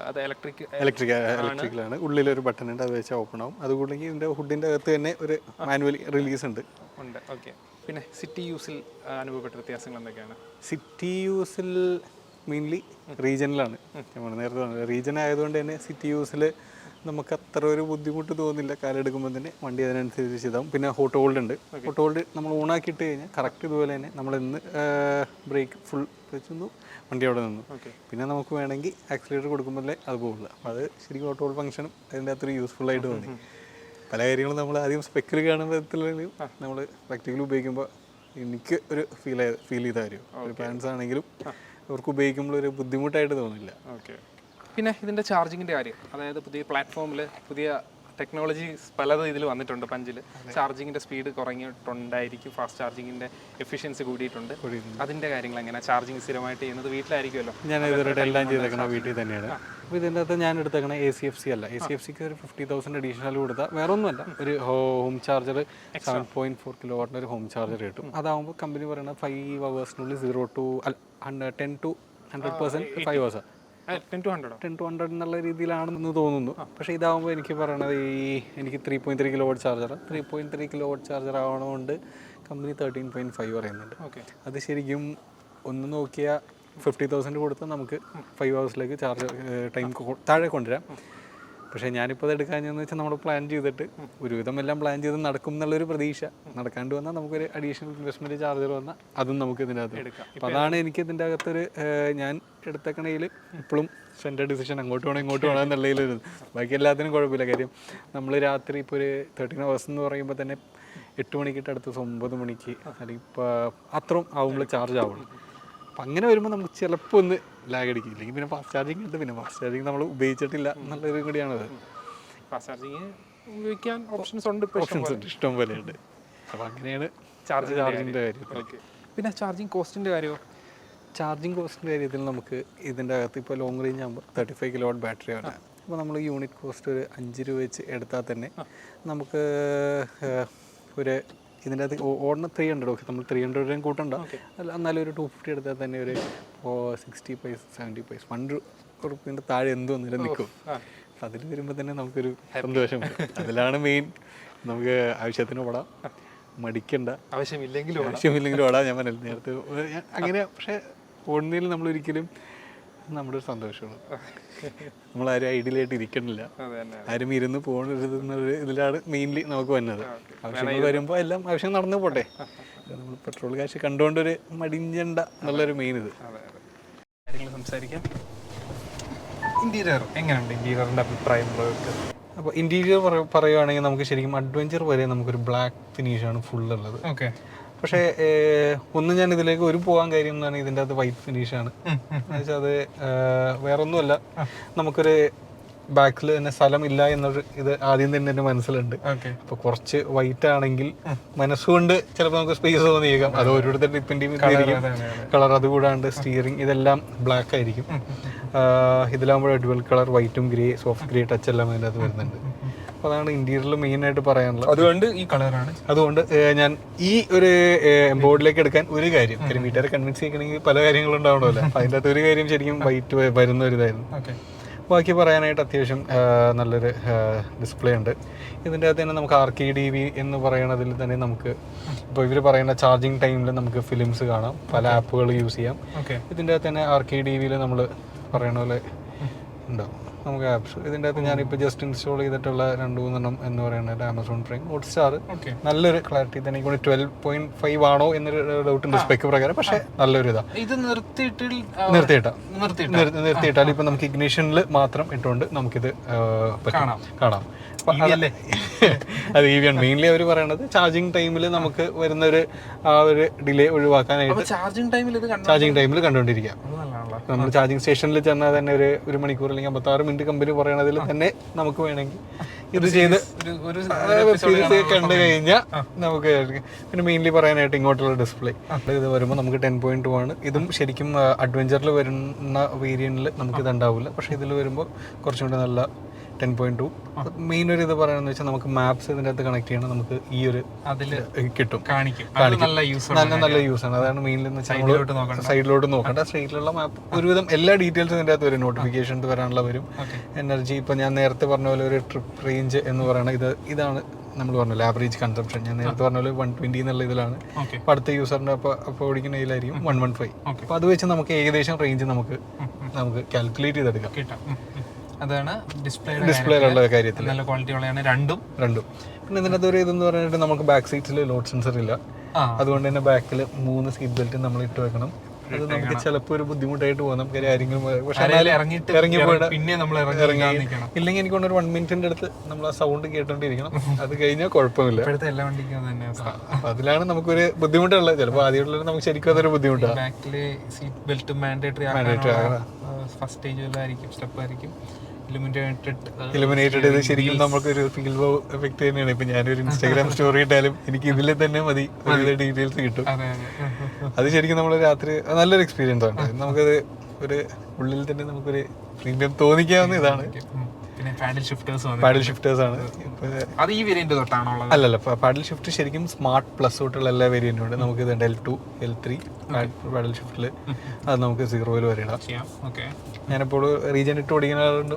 അത് ഇലക്ട്രിക്കലാണ്. ഉള്ളിലൊരു ബട്ടൺ ഉണ്ട്, അത് വെച്ചാൽ ഓപ്പൺ ആവും. അതുകൂടെങ്കിൽ ഇതിൻ്റെ ഹുഡിൻ്റെ അകത്ത് തന്നെ ഒരു മാനുവലി റിലീസ് ഉണ്ട്. ഓക്കെ. പിന്നെ സിറ്റി യൂസിൽ അനുഭവപ്പെട്ട വ്യത്യാസങ്ങൾ എന്തൊക്കെയാണ്? സിറ്റി യൂസിൽ മെയിൻലി റീജിയനിലാണ്. നമ്മൾ നേരത്തെ പറഞ്ഞത് റീജിയൻ ആയതുകൊണ്ട് തന്നെ സിറ്റി യൂസിൽ നമുക്ക് അത്ര ഒരു ബുദ്ധിമുട്ട് തോന്നില്ല. കാലെടുക്കുമ്പോൾ തന്നെ വണ്ടി അതിനനുസരിച്ച് ഇതാവും. പിന്നെ ഹോട്ട് ഹോൾഡ് ഉണ്ട്. ഹോട്ട് ഹോൾഡ് നമ്മൾ ഓണാക്കിയിട്ട് കഴിഞ്ഞാൽ കറക്റ്റ് ഇതുപോലെ തന്നെ നമ്മളിന്ന് ബ്രേക്ക് ഫുൾ വെച്ചു വണ്ടി അവിടെ നിന്നു. പിന്നെ നമുക്ക് വേണമെങ്കിൽ ആക്സിലേറ്റർ കൊടുക്കുമ്പോഴേ അത് പോകില്ല. അപ്പോൾ അത് ശരിക്കും ഹോട്ട് ഹോൾഡ് ഫംഗ്ഷനും അതിൻ്റെ അത്ര യൂസ്ഫുള്ളായിട്ട് തോന്നി. പല കാര്യങ്ങളും നമ്മൾ ആദ്യം സ്പെക്കിൽ കാണുന്ന വിധത്തിലും നമ്മൾ പ്രാക്ടിക്കലി ഉപയോഗിക്കുമ്പോൾ എനിക്ക് ഒരു ഫീൽ ചെയ്ത കാര്യം. ഒരു പാരൻസ് ആണെങ്കിലും അവർക്ക് ഉപയോഗിക്കുമ്പോൾ ഒരു ബുദ്ധിമുട്ടായിട്ട് തോന്നില്ല. പിന്നെ ഇതിൻ്റെ ചാർജിങ്ങിൻ്റെ കാര്യം, അതായത് പുതിയ പ്ലാറ്റ്ഫോമിൽ പുതിയ ടെക്നോളജീസ് പലതും ഇതിൽ വന്നിട്ടുണ്ട്. പഞ്ചിൽ ചാർജിങ്ങിൻ്റെ സ്പീഡ് കുറഞ്ഞിട്ടുണ്ടായിരിക്കും, ഫാസ്റ്റ് ചാർജിങ്ങിൻ്റെ എഫിഷ്യൻസി കൂടിയിട്ടുണ്ട്. അതിൻ്റെ കാര്യങ്ങൾ എങ്ങനെ? ചാർജിങ് സ്ഥിരമായിട്ട് ചെയ്യുന്നത് വീട്ടിലായിരിക്കുമല്ലോ? ഞാൻ ഇതുവരെ എല്ലാം ചെയ്തേക്കണ വീട്ടിൽ തന്നെയാണ്. അപ്പോൾ ഇതിൻ്റെ അകത്ത് ഞാൻ എടുത്തേക്കണ ACFC അല്ല. ACFCക്ക് ഒരു 50,000 അഡീഷണൽ കൊടുത്താൽ വേറെ ഒന്നുമല്ല, ഒരു ഹോം ചാർജർ 7.4 kW ഒരു ഹോം ചാർജർ കിട്ടും. അതാകുമ്പോൾ കമ്പനി പറയുന്നത് 5 hours-നുള്ളിൽ 10 to 100% 5 hours 10 to 100 എന്നുള്ള രീതിയിലാണെന്ന് തോന്നുന്നു. പക്ഷേ ഇതാകുമ്പോൾ എനിക്ക് പറയണത് എനിക്ക് 3.3 kW ചാർജർ 3.3 kW ചാർജർ ആവണതുകൊണ്ട് കമ്പനി 13.5 പറയുന്നുണ്ട്. അത് ശരിക്കും ഒന്ന് നോക്കിയാൽ 50,000 കൊടുത്താൽ നമുക്ക് 5 hours-ലേക്ക് ചാർജ് ടൈം താഴെ കൊണ്ടുവരാം. പക്ഷേ ഞാനിപ്പോൾ അത് എടുക്കാഞ്ഞെന്ന് വെച്ചാൽ നമ്മൾ പ്ലാൻ ചെയ്തിട്ട് ഒരുവിധം എല്ലാം പ്ലാൻ ചെയ്ത് നടക്കും എന്നുള്ളൊരു പ്രതീക്ഷ. നടക്കാണ്ട് വന്നാൽ നമുക്കൊരു അഡീഷണൽ ഇൻവെസ്റ്റ്മെൻറ്റ് ചാർജർ വന്നാൽ അതും നമുക്ക് ഇതിൻ്റെ അകത്ത് എടുക്കാം. അപ്പോൾ അതാണ് എനിക്ക് ഇതിൻ്റെ അകത്തൊരു ഞാൻ എടുത്തേക്കണയിൽ ഇപ്പോഴും എൻ്റെ ഡിസിഷൻ അങ്ങോട്ട് വേണം ഇങ്ങോട്ട് വേണം എന്നുള്ളതിൽ. ബാക്കി എല്ലാത്തിനും കുഴപ്പമില്ല. കാര്യം നമ്മൾ രാത്രി ഇപ്പോൾ ഒരു 13 hours എന്ന് പറയുമ്പോൾ തന്നെ 8 മണിക്കിട്ട് അടുത്ത് 9 മണിക്ക് അല്ലെങ്കിൽ ഇപ്പോൾ അത്രയും ആവുമ്പോൾ ചാർജ് ആവുള്ളൂ. അപ്പം അങ്ങനെ വരുമ്പോൾ നമുക്ക് ചിലപ്പോൾ ഒന്ന് ലാഗ് അടിക്കും. ഇല്ലെങ്കിൽ പിന്നെ ഫാസ്റ്റ് ചാർജിങ് ഉണ്ട്. പിന്നെ ഫാസ്റ്റ് ചാർജിങ് നമ്മൾ ഉപയോഗിച്ചിട്ടില്ല എന്നുള്ളൊരു കൂടിയാണത്. ഫാസ്റ്റ് ചാർജിങ് ഉപയോഗിക്കാൻ ഓപ്ഷൻസ് ഉണ്ട്, ഇഷ്ടം പോലെ ഉണ്ട്. അപ്പോൾ അങ്ങനെയാണ് ചാർജിങ്ങിൻ്റെ കാര്യം. പിന്നെ ചാർജിങ് കോസ്റ്റിൻ്റെ കാര്യമോ? ചാർജിങ് കോസ്റ്റിൻ്റെ കാര്യത്തിൽ നമുക്ക് ഇതിൻ്റെ അകത്ത് ഇപ്പോൾ ലോങ് റേഞ്ച് ആകുമ്പോൾ 35 kW ബാറ്ററി ആണ്. അപ്പോൾ നമ്മൾ യൂണിറ്റ് കോസ്റ്റ് ഒരു 5 രൂപ വെച്ച് എടുത്താൽ തന്നെ നമുക്ക് ഒരു ഇതിൻ്റെ അകത്ത് ഓടുന്ന 300 ഓക്കെ, നമ്മൾ 300 കൂട്ടണ്ട, എന്നാലും ഒരു 250 എടുത്താൽ തന്നെ ഒരു 60 പൈസ 70 പൈസ 1 റുപ്പീൻ്റെ താഴെ എന്ത് വന്നാലും നിൽക്കും. അതിൽ വരുമ്പോൾ തന്നെ നമുക്കൊരു സന്തോഷം. അതിലാണ് മെയിൻ. നമുക്ക് ആവശ്യത്തിന് ഓടാം, മടിക്കണ്ട, ആവശ്യമില്ലെങ്കിലും ഓടാം. ഞാൻ പറഞ്ഞില്ല നേരത്തെ അങ്ങനെ. പക്ഷേ ഓടുന്നതിൽ നമ്മളൊരിക്കലും നമ്മുടെ ഒരു സന്തോഷമാണ്. നമ്മളാരും ഐഡിയലായിട്ട് ഇരിക്കണില്ല, ആരും ഇരുന്ന് പോകരുതെന്നൊരു ഇതിലാണ് മെയിൻലി നമുക്ക് വന്നത്. ആവശ്യങ്ങൾ വരുമ്പോൾ എല്ലാം ആവശ്യം നടന്നു പോട്ടെ. നമ്മൾ പെട്രോൾ കാശ് കണ്ടുകൊണ്ടൊരു മടിഞ്ചണ്ട എന്നുള്ളൊരു മെയിൻ ഇത്. കാര്യങ്ങൾ സംസാരിക്കാം. ഇന്റീരിയർ എങ്ങനെയുണ്ട്? ഇന്റീരിയറിൻ്റെ അഭിപ്രായം അപ്പോൾ ഇൻറ്റീരിയർ പറയുകയാണെങ്കിൽ നമുക്ക് ശരിക്കും അഡ്വഞ്ചർ വരെ നമുക്കൊരു ബ്ലാക്ക് ഫിനിഷാണ് ഫുള്ളുള്ളത്. ഓക്കെ. പക്ഷേ ഒന്ന് ഞാൻ ഇതിലേക്ക് പോകാൻ കാര്യം എന്ന് പറഞ്ഞാൽ ഇതിൻ്റെ അകത്ത് വൈറ്റ് ഫിനിഷാണ്. എന്നുവെച്ചാൽ അത് വേറൊന്നുമല്ല, നമുക്കൊരു ബാക്കിൽ തന്നെ സ്ഥലമില്ല എന്നൊരു ഇത് ആദ്യം തന്നെ എൻ്റെ മനസ്സിലുണ്ട്. അപ്പോൾ കുറച്ച് വൈറ്റ് ആണെങ്കിൽ മനസ്സുകൊണ്ട് ചിലപ്പോൾ നമുക്ക് സ്പേസ് തോന്നിയേക്കാം. അത് ഓരോരുത്തർ ഡിപ്പെൻഡ് ചെയ്തിരിക്കും. കളർ അതുകൂടാണ്ട് സ്റ്റിയറിംഗ് ഇതെല്ലാം ബ്ലാക്ക് ആയിരിക്കും. ഇതിലാകുമ്പോൾ ഡ്യുവൽ കളർ വൈറ്റും ഗ്രേ സോഫ്റ്റ് ഗ്രേ ടച്ച് എല്ലാം അതിൻ്റെ അകത്ത് വരുന്നുണ്ട്. അപ്പോൾ അതാണ് ഇന്റീരിയറിൽ മെയിനായിട്ട് പറയാനുള്ളത്. അതുകൊണ്ട് ഈ കളറാണ്. അതുകൊണ്ട് ഞാൻ ഈ ഒരു ബോർഡിലേക്ക് എടുക്കാൻ ഒരു കാര്യം വീട്ടുകാരെ കൺവിൻസ് ചെയ്യണമെങ്കിൽ പല കാര്യങ്ങളും ഉണ്ടാവണമല്ലോ. അപ്പോൾ അതിൻ്റെ അകത്ത് ഒരു കാര്യം ശരിക്കും വൈറ്റ് വരുന്ന ഒരു ഇതായിരുന്നു. ബാക്കി പറയാനായിട്ട് അത്യാവശ്യം നല്ലൊരു ഡിസ്പ്ലേ ഉണ്ട്. ഇതിൻ്റെ അകത്ത് തന്നെ നമുക്ക് RKDV എന്ന് പറയുന്നതിൽ തന്നെ നമുക്ക് ഇപ്പോൾ ഇവർ പറയുന്ന ചാർജിങ് ടൈമിൽ നമുക്ക് ഫിലിംസ് കാണാം, പല ആപ്പുകൾ യൂസ് ചെയ്യാം. ഇതിൻ്റെ അകത്ത് തന്നെ RKDVയിൽ നമ്മൾ പറയണ പോലെ ഉണ്ടാവും നമുക്ക് ആപ്സ്. ഇതിൻ്റെ അകത്ത് ഞാനിപ്പോൾ ജസ്റ്റ് ഇൻസ്റ്റാൾ ചെയ്തിട്ടുള്ള 2-3 എന്ന് പറയുന്നത് ആമസോൺ പ്രൈം, ഹോട്ട്സ്റ്റാർ. നല്ലൊരു ക്ലാരിറ്റി തന്നെ. 12.5 ആണോ എന്നൊരു ഡൗട്ട് ഉണ്ട് സ്പെക്ക് പ്രകാരം, പക്ഷേ നല്ലൊരു ഇതാണ്. ഇത് നിർത്തിയിട്ടാൽ ഇപ്പം നമുക്ക് ഇഗ്നിഷനിൽ മാത്രം ഇട്ടുകൊണ്ട് നമുക്കിത് കാണാം. അത് EV ആണ് മെയിൻലി അവർ പറയണത്. ചാർജിങ് ടൈമിൽ നമുക്ക് വരുന്നൊരു ആ ഒരു ഡിലേ ഒഴിവാക്കാനായിട്ട് ചാർജിങ് ടൈമിൽ കണ്ടുകൊണ്ടിരിക്കാം. നമ്മൾ ചാർജിങ് സ്റ്റേഷനിൽ ചെന്നാൽ തന്നെ ഒരു മണിക്കൂർ അല്ലെങ്കിൽ 56 മിനിറ്റ് കമ്പനി പറയണതിൽ തന്നെ നമുക്ക് വേണമെങ്കിൽ ഇത് ചെയ്ത് കണ്ടു കഴിഞ്ഞാൽ നമുക്ക്. പിന്നെ മെയിൻലി പറയാനായിട്ട് ഇങ്ങോട്ടുള്ള ഡിസ്പ്ലേ ഇത് വരുമ്പോൾ നമുക്ക് 10.2 ആണ്. ഇതും ശരിക്കും അഡ്വഞ്ചറിൽ വരുന്ന വേരിയന്റിൽ നമുക്കിത് ഉണ്ടാവില്ല, പക്ഷേ ഇതിൽ വരുമ്പോൾ കുറച്ചും കൂടി നല്ല 10.2. മെയിൻ ഒരു ഇത് പറയുന്നത് വെച്ചാൽ നമുക്ക് മാപ്സ് ഇതിൻ്റെ അകത്ത് കണക്ട് ചെയ്യണം, നമുക്ക് ഈ ഒരു അതിൽ കിട്ടും, കാണിക്കും. നല്ല യൂസാണ്. അതാണ് മെയിൻലി സൈഡിലോട്ട് നോക്കണ്ട, സ്ട്രെയിറ്റിലുള്ള മാപ്പ് ഒരുവിധം എല്ലാ ഡീറ്റെയിൽസും ഇതിൻ്റെ അകത്ത് വരും. നോട്ടിഫിക്കേഷൻസ് വരാനുള്ള വരും. എനർജി ഇപ്പം ഞാൻ നേരത്തെ പറഞ്ഞ പോലെ ഒരു ട്രിപ്പ് റേഞ്ച് എന്ന് പറയുന്നത് ഇതാണ് നമ്മൾ പറഞ്ഞല്ലോ ആവറേജ് കൺസംപ്ഷൻ. ഞാൻ നേരത്തെ പറഞ്ഞ പോലെ 120 എന്നുള്ള ഇതിലാണ്. അപ്പോൾ അടുത്ത യൂസറിൻ്റെ അപ്പോൾ ഓടിക്കുന്ന ഇതിലായിരിക്കും 115. അപ്പോൾ അത് വെച്ച് നമുക്ക് ഏകദേശം റേഞ്ച് നമുക്ക് കാൽക്കുലേറ്റ് ചെയ്തെടുക്കാം. അതാണ് ഡിസ്പ്ലേയിലുള്ള കാര്യത്തിൽ നല്ല ക്വാളിറ്റി ഉള്ളതാണ് രണ്ടും. പിന്നെ ഇതിനകത്ത് ഒരു ഇതെന്ന് പറഞ്ഞിട്ട് നമുക്ക് ബാക്ക് സീറ്റ്സിൽ ലോഡ് സെൻസർ ഇല്ല. അതുകൊണ്ട് തന്നെ ബാക്കിൽ 3 സീറ്റ് ബെൽറ്റ് നമ്മൾ ഇട്ട് വെക്കണം. അത് നമുക്ക് ചിലപ്പോൾ ഒരു ബുദ്ധിമുട്ടായിട്ട് പോകും. നമുക്ക് ആരെങ്കിലും ഇറങ്ങി പോയിട്ട് പിന്നെ നമ്മൾ ഇല്ലെങ്കിൽ എനിക്ക് ഒരു 1 മിനിറ്റിന്റെ അടുത്ത് നമ്മൾ ആ സൗണ്ട് കേട്ടോണ്ടിരിക്കണം. അത് കഴിഞ്ഞാൽ കുഴപ്പമില്ല. അതിലാണ് നമുക്കൊരു ബുദ്ധിമുട്ടുള്ളത്. ചിലപ്പോൾ ആദ്യമുള്ള നമുക്ക് ശരിക്കും അതൊരു ബുദ്ധിമുട്ടാണ്. സീറ്റ് ബെൽറ്റ് മാൻഡേറ്ററി ഫസ്റ്റ് സ്റ്റേജിലായിരിക്കും, സ്റ്റെപ്പ് ആയിരിക്കും. ഇലുമിനേറ്റഡ് ഇത് ശരിക്കും നമുക്കൊരു ഫീൽ എഫക്ട് തന്നെയാണ്. ഇപ്പൊ ഞാനൊരു ഇൻസ്റ്റാഗ്രാം സ്റ്റോറി ഇട്ടാലും എനിക്ക് ഇതിൽ തന്നെ മതി ഡീറ്റെയിൽസ് കിട്ടും. അത് ശരിക്കും നമ്മൾ രാത്രി നല്ലൊരു എക്സ്പീരിയൻസ് ആണ്. നമുക്കത് ഒരു ഉള്ളിൽ തന്നെ നമുക്കൊരു പ്രീമിയം തോന്നിക്കാവുന്ന ഇതാണ്. പാഡിൽ ഷിഫ്റ്റേഴ്സ് ആണ്. അല്ലല്ല, പാഡിൽ ഷിഫ്റ്റ് ശരിക്കും സ്മാർട്ട് പ്ലസ് തൊട്ടുള്ള എല്ലാ വേരിയന്റും ഉണ്ട്. നമുക്ക് ഇത് L2 L3 പാഡിൽ ഷിഫ്റ്റിൽ അത് നമുക്ക് 0 വരെ ഇടാം. ഞാനിപ്പോൾ റീജൻ ഇട്ട് ഓടിക്കുന്നതുകൊണ്ട്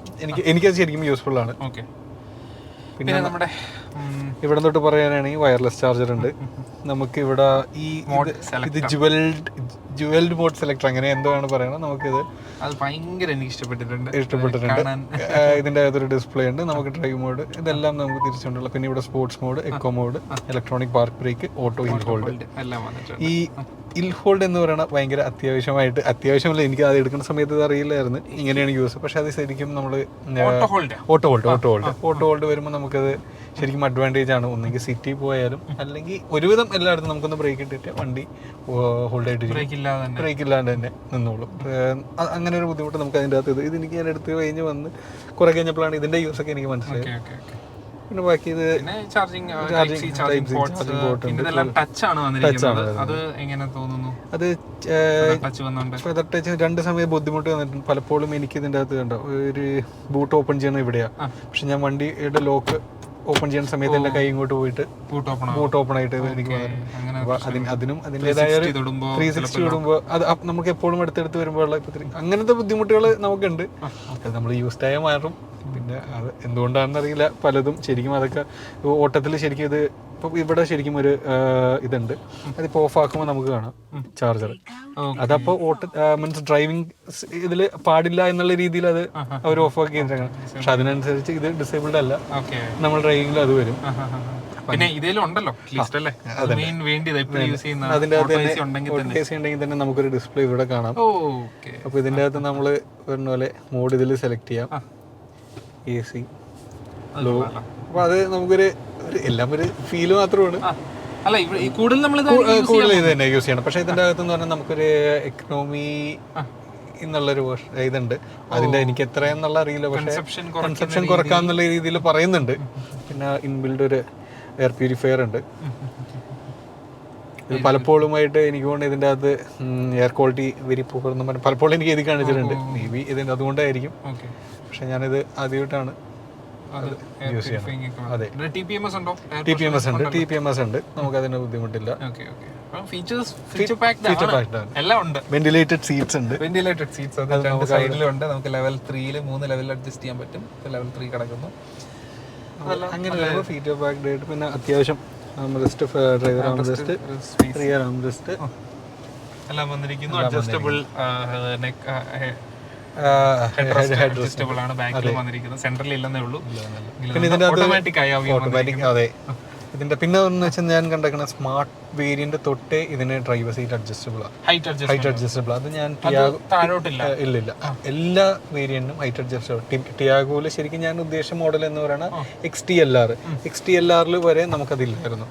എനിക്കത് ശരിക്കും യൂസ്ഫുൾ ആണ്. പിന്നെ നമ്മുടെ ഇവിടെ തൊട്ട് പറയാനാണെങ്കിൽ വയർലെസ് ചാർജർ ഉണ്ട്. നമുക്ക് ഇവിടെ ഇത് ജുവൽഡ് മോഡ് സെലക്ടർ അങ്ങനെ എന്തോ ആണ് പറയണത്. നമുക്കിത് അത് ഭയങ്കര എനിക്ക് ഇഷ്ടപ്പെട്ടിട്ടുണ്ട്. ഇതിൻ്റെ അകത്തൊരു ഡിസ്പ്ലേ ഉണ്ട്. നമുക്ക് ഡ്രൈവ് മോഡ് ഇതെല്ലാം നമുക്ക് തിരിച്ചുകൊണ്ടുള്ള. പിന്നെ ഇവിടെ sports mode, eco mode, electronic park brake, auto hill hold. ഈ ഹിൽ ഹോൾഡ് എന്ന് പറയുന്നത് ഭയങ്കര അത്യാവശ്യമല്ല. എനിക്ക് അത് എടുക്കുന്ന സമയത്ത് ഇത് അറിയില്ലായിരുന്നു ഇങ്ങനെയാണ് യൂസ്. പക്ഷെ അത് ശരിക്കും നമ്മൾ ഓട്ടോ ഹോൾഡ് വരുമ്പോൾ നമുക്കത് ശരിക്കും അഡ്വാൻറ്റേജ് ആണ്. ഒന്നെങ്കിൽ സിറ്റി പോയാലും അല്ലെങ്കിൽ ഒരുവിധം എല്ലായിടത്തും നമുക്കൊന്ന് ബ്രേക്ക് ഇട്ടിട്ട് വണ്ടി ഹോൾഡ് ആയിട്ട് ബ്രേക്ക് ഇല്ലാണ്ട് തന്നെ നിന്നോളും. അങ്ങനെ ഒരു ബുദ്ധിമുട്ട് നമുക്ക് അതിൻ്റെ അകത്ത് ഇതെനിക്ക് ഞാൻ എടുത്ത് കഴിഞ്ഞ് വന്ന് കുറെ കഴിഞ്ഞപ്പോഴാണ് ഇതിൻ്റെ യൂസൊക്കെ എനിക്ക് മനസ്സിലായത്. പിന്നെ ബാക്കി ഇത് അത് ടച്ച് 2 സമയം ബുദ്ധിമുട്ട് വന്നിട്ടുണ്ട്. പലപ്പോഴും എനിക്ക് ഇതിൻ്റെ അകത്ത് കണ്ടോ ഒരു ബൂട്ട് ഓപ്പൺ ചെയ്യണം ഇവിടെയാണ്. പക്ഷെ ഞാൻ വണ്ടിയുടെ ലോക്ക് ഓപ്പൺ ചെയ്യുന്ന സമയത്ത് എൻ്റെ കൈ ഇങ്ങോട്ട് പോയിട്ട് ബൂട്ട് ഓപ്പൺ ആയിട്ട് എനിക്ക് അപ്പോൾ അതിനും അതിൻ്റെതായ ഒരു 360 വിടുമ്പോൾ അത് നമുക്ക് എപ്പോഴും അടുത്തടുത്ത് വരുമ്പോഴുള്ള അങ്ങനത്തെ ബുദ്ധിമുട്ടുകൾ നമുക്കുണ്ട്. അത് നമ്മൾ യൂസ്ഡ് ആയ മാറും. പിന്നെ അത് എന്തുകൊണ്ടാണെന്നറിയില്ല, പലതും ശരിക്കും അതൊക്കെ ഓട്ടത്തിൽ ശരിക്കും ഇത് ഇപ്പോൾ ഇവിടെ ശരിക്കും ഒരു ഇതുണ്ട്, അതിപ്പോൾ ഓഫ് ആക്കുമ്പോൾ നമുക്ക് കാണാം ചാർജർ. അതപ്പോൾ മീൻസ് ഡ്രൈവിംഗ് ഇതിൽ പാടില്ല എന്നുള്ള രീതിയിൽ അത് അവർ ഓഫ് ആക്കി ചെയ്തിട്ടാണ്. പക്ഷെ അതിനനുസരിച്ച് ഇത് ഡിസേബിൾഡ് അല്ല, നമ്മൾ ഡ്രൈവിംഗിൽ അത് വരും. പിന്നെ ഇതിലുണ്ടല്ലോ അതിൻ്റെ അകത്ത് ഉണ്ടെങ്കിൽ തന്നെ നമുക്കൊരു ഡിസ്പ്ലേ ഇവിടെ കാണാം. അപ്പോൾ ഇതിൻ്റെ അകത്ത് നമ്മൾ പറഞ്ഞ പോലെ മോഡ് ഇതിൽ സെലക്ട് ചെയ്യാം, AC, ലോ. അപ്പോൾ അത് നമുക്കൊരു എല്ലാം ഒരു ഫീല് മാത്രമാണ്. കൂടുതൽ ഇത് തന്നെ യൂസ് ചെയ്യണം. പക്ഷെ ഇതിൻ്റെ അകത്തെന്ന് പറഞ്ഞാൽ നമുക്കൊരു എക്കണോമി എന്നുള്ളൊരു ഇതുണ്ട്. അതിന്റെ എനിക്ക് എത്രയെന്നുള്ള അറിയില്ല, പക്ഷേ കൺസപ്ഷൻ കുറക്കാന്നുള്ള രീതിയിൽ പറയുന്നുണ്ട്. പിന്നെ ഇൻബിൽഡ് ഒരു എയർ പ്യൂരിഫയർ ഉണ്ട്. ഇത് പലപ്പോഴുമായിട്ട് എനിക്ക് തോന്നുന്നു ഇതിൻ്റെ അകത്ത് എയർ ക്വാളിറ്റി വെരി പൂർ എന്ന് പറഞ്ഞാൽ പലപ്പോഴും എനിക്ക് എഴുതി കാണിച്ചിട്ടുണ്ട്. മേ ബി ഇതിൻ്റെ അതുകൊണ്ടായിരിക്കും. പക്ഷെ ഞാനിത് ആദ്യമായിട്ടാണ് യൂസ് ചെയ്യണം. അതെ, TPMS ഉണ്ട്, TPMS ഉണ്ട്, നമുക്കതിന് ബുദ്ധിമുട്ടില്ല. വെന്റിലേറ്റഡ് സീറ്റ്സ് ഉണ്ട്. നമുക്ക് ലെവൽ 3 3 ലെവലിൽ അഡ്ജസ്റ്റ് ചെയ്യാൻ പറ്റും. ലെവൽ 3 കിടക്കുന്നു. അങ്ങനെ ഫീച്ചർ പാക്ഡ് ആയിട്ട് പിന്നെ അത്യാവശ്യം ഡ്രൈവർ ആംറെസ്റ്റ്, റിയർ ആംറെസ്റ്റ് എല്ലാം വന്നിരിക്കുന്നു. അഡ്ജസ്റ്റബിൾ അഡ്ജസ്റ്റബിൾ ആണ് ബാക്കിൽ വന്നിരിക്കുന്നത്. സെൻട്രലിൽ ഇല്ലെന്നേ ഉള്ളൂ. പിന്നെ ഇതിന്റെ ഓട്ടോമാറ്റിക്. അതെ, ഇതിന്റെ പിന്നെ എന്ന് വെച്ചാൽ ഞാൻ കണ്ടേക്കുന്ന സ്മാർട്ട് വേരിയന്റ് തൊട്ടേ ഇതിന് ഡ്രൈവർ സീറ്റ് അഡ്ജസ്റ്റബിൾ ആണ്, ഹൈറ്റ് അഡ്ജസ്റ്റബിൾ. അത് ഞാൻ ഇല്ലില്ല, എല്ലാ വേരിയന്റും ഹൈറ്റ് അഡ്ജസ്റ്റബിൾ. ടിയാഗോയില് ശരിക്കും ഞാൻ ഉദ്ദേശിച്ച മോഡൽ എന്ന് പറയുന്നത് XTLR വരെ നമുക്കതില്ലായിരുന്നു.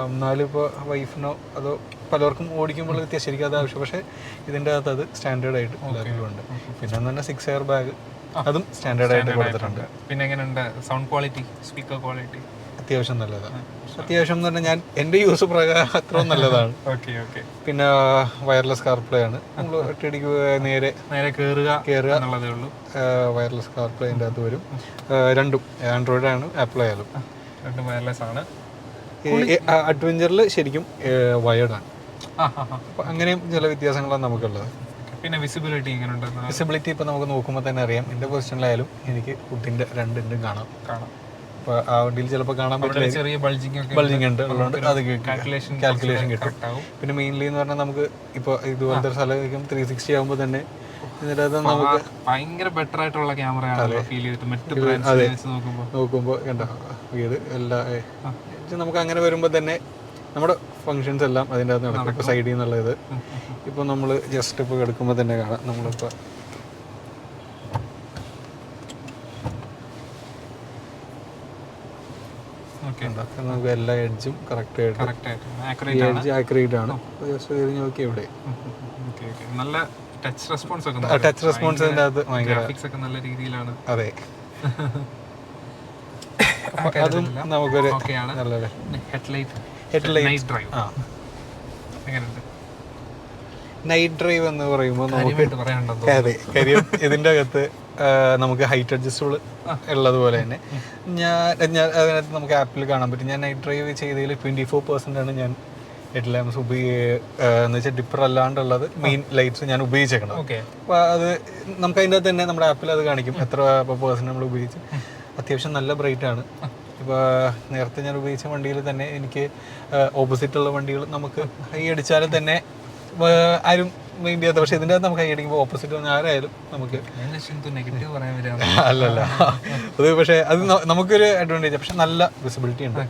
എന്നാലും ഇപ്പോൾ വൈഫിനോ അതോ പലർക്കും ഓടിക്കുമ്പോൾ വ്യത്യാസം ശരിക്കും അത് ആവശ്യം. പക്ഷേ ഇതിൻ്റെ അകത്ത് അത് സ്റ്റാൻഡേർഡ് ആയിട്ട് എല്ലാവരും ഉണ്ട്. പിന്നെ തന്നെ 6 എയർ ബാഗ്, അതും സ്റ്റാൻഡേർഡ് ആയിട്ട് കൊടുത്തിട്ടുണ്ട്. പിന്നെ എങ്ങനെയുണ്ട് സൗണ്ട് ക്വാളിറ്റി, സ്പീക്കർ ക്വാളിറ്റി? അത്യാവശ്യം നല്ലതാണ്. അത്യാവശ്യം എന്ന് പറഞ്ഞാൽ ഞാൻ എൻ്റെ യൂസ് പ്രകാരം അത്രയും നല്ലതാണ്. പിന്നെ വയർലെസ് കാർപ്ലേ ആണ്. നമ്മൾ ഒറ്റയടിക്ക് നേരെ കയറുക എന്നുള്ളതേ ഉള്ളൂ. വയർലെസ് കാർപ്ലേ അതിൻ്റെ അകത്ത് വരും. രണ്ടും ആൻഡ്രോയിഡ് ആണ്, ആപ്പിൾ ആയാലും രണ്ടും വയർലെസ് ആണ്. അഡ്വഞ്ചറിൽ ശരിക്കും വയർഡ് ആണ്. അപ്പോൾ അങ്ങനെയും ചില വ്യത്യാസങ്ങളാണ് നമുക്കുള്ളത്. പിന്നെ വിസിബിലിറ്റി എങ്ങനെയുണ്ട്? വിസിബിലിറ്റി ഇപ്പോൾ നമുക്ക് നോക്കുമ്പോൾ തന്നെ അറിയാം. എൻ്റെ പൊസിഷനിലായാലും എനിക്ക് ഫുഡിൻ്റെ രണ്ടും കാണാം. അപ്പോൾ ആ വണ്ടിയിൽ ചിലപ്പോൾ കാണാൻ പറ്റില്ല, ചെറിയ ബൾജിങ് ഉണ്ട്, ഉള്ളതുകൊണ്ട് അത് കാൽക്കുലേഷൻ കിട്ടും. പിന്നെ മെയിൻലി എന്ന് പറഞ്ഞാൽ നമുക്ക് ഇപ്പോൾ ഇതുപോലത്തെ സ്ഥലം 360 ആകുമ്പോൾ തന്നെ ഇതിൻ്റെ അകത്ത് നമുക്ക് ഭയങ്കര ബെറ്റർ ആയിട്ടുള്ള ക്യാമറയാണ് ഫീൽ ചെയ്തിട്ട് നോക്കുമ്പോൾ കണ്ടോ ഇത് എല്ലാ നമുക്ക് അങ്ങനെ വരുമ്പോൾ തന്നെ നമ്മുടെ ഫങ്ഷൻസ് എല്ലാം അതിൻ്റെ അകത്ത് നടക്കും. ഇപ്പോൾ സൈഡിൽ നിന്നുള്ളത് ഇപ്പോൾ നമ്മൾ ജസ്റ്റ് ഇപ്പോൾ എടുക്കുമ്പോൾ തന്നെ കാണാം. നമ്മളിപ്പോൾ നമുക്ക് എല്ലാ എഡ്ജും കറക്റ്റ് ആയിട്ട് ആക്യുറേറ്റ് ആണ്. ജസ്റ്റ് തിരിഞ്ഞ് നോക്കി ഇവിടെ നല്ല ടച്ച് റെസ്പോൺസ് അതിൻ്റെ അകത്ത് ഭയങ്കര നല്ല രീതിയിലാണ്. അതെ, അതും നമുക്കൊരു നല്ലൊരു നൈറ്റ് ഡ്രൈവ് എന്ന് പറയുമ്പോൾ നമുക്ക് അതെ കാര്യം ഇതിൻ്റെ അകത്ത് നമുക്ക് ഹൈറ്റ് അഡ്ജസ്റ്റബിൾ ഉള്ളതുപോലെ തന്നെ അതിനകത്ത് നമുക്ക് ആപ്പിൽ കാണാൻ പറ്റും. ഞാൻ നൈറ്റ് ഡ്രൈവ് ചെയ്തതിൽ 24% ഞാൻ ഹെഡ് ലാമ്പ്സ് എന്ന് വെച്ചാൽ ഡിപ്പർ അല്ലാണ്ടുള്ളത് മെയിൻ ലൈറ്റ്സ് ഞാൻ ഉപയോഗിച്ചേക്കണം. അപ്പോൾ അത് നമുക്ക് അതിൻ്റെ അകത്ത് തന്നെ നമ്മുടെ ആപ്പിൽ അത് കാണിക്കും എത്ര പേഴ്സൺ നമ്മൾ ഉപയോഗിച്ച്. അത്യാവശ്യം നല്ല ബ്രൈറ്റ് ആണ്. ഇപ്പോൾ നേരത്തെ ഞാൻ ഉപയോഗിച്ച വണ്ടിയിൽ തന്നെ എനിക്ക് ഓപ്പോസിറ്റുള്ള വണ്ടികൾ നമുക്ക് ഹൈ അടിച്ചാലും തന്നെ ആരും മെയിൻ ചെയ്യാത്ത. പക്ഷേ ഇതിൻ്റെ അകത്ത് നമുക്ക് ഹൈ അടിക്കുമ്പോൾ ഓപ്പോസിറ്റ് വന്ന ആരായാലും നമുക്ക് അല്ലല്ല അത് പക്ഷേ അത് നമുക്കൊരു അഡ്വാൻറ്റേജ്. പക്ഷെ നല്ല വിസിബിലിറ്റി ഉണ്ട്.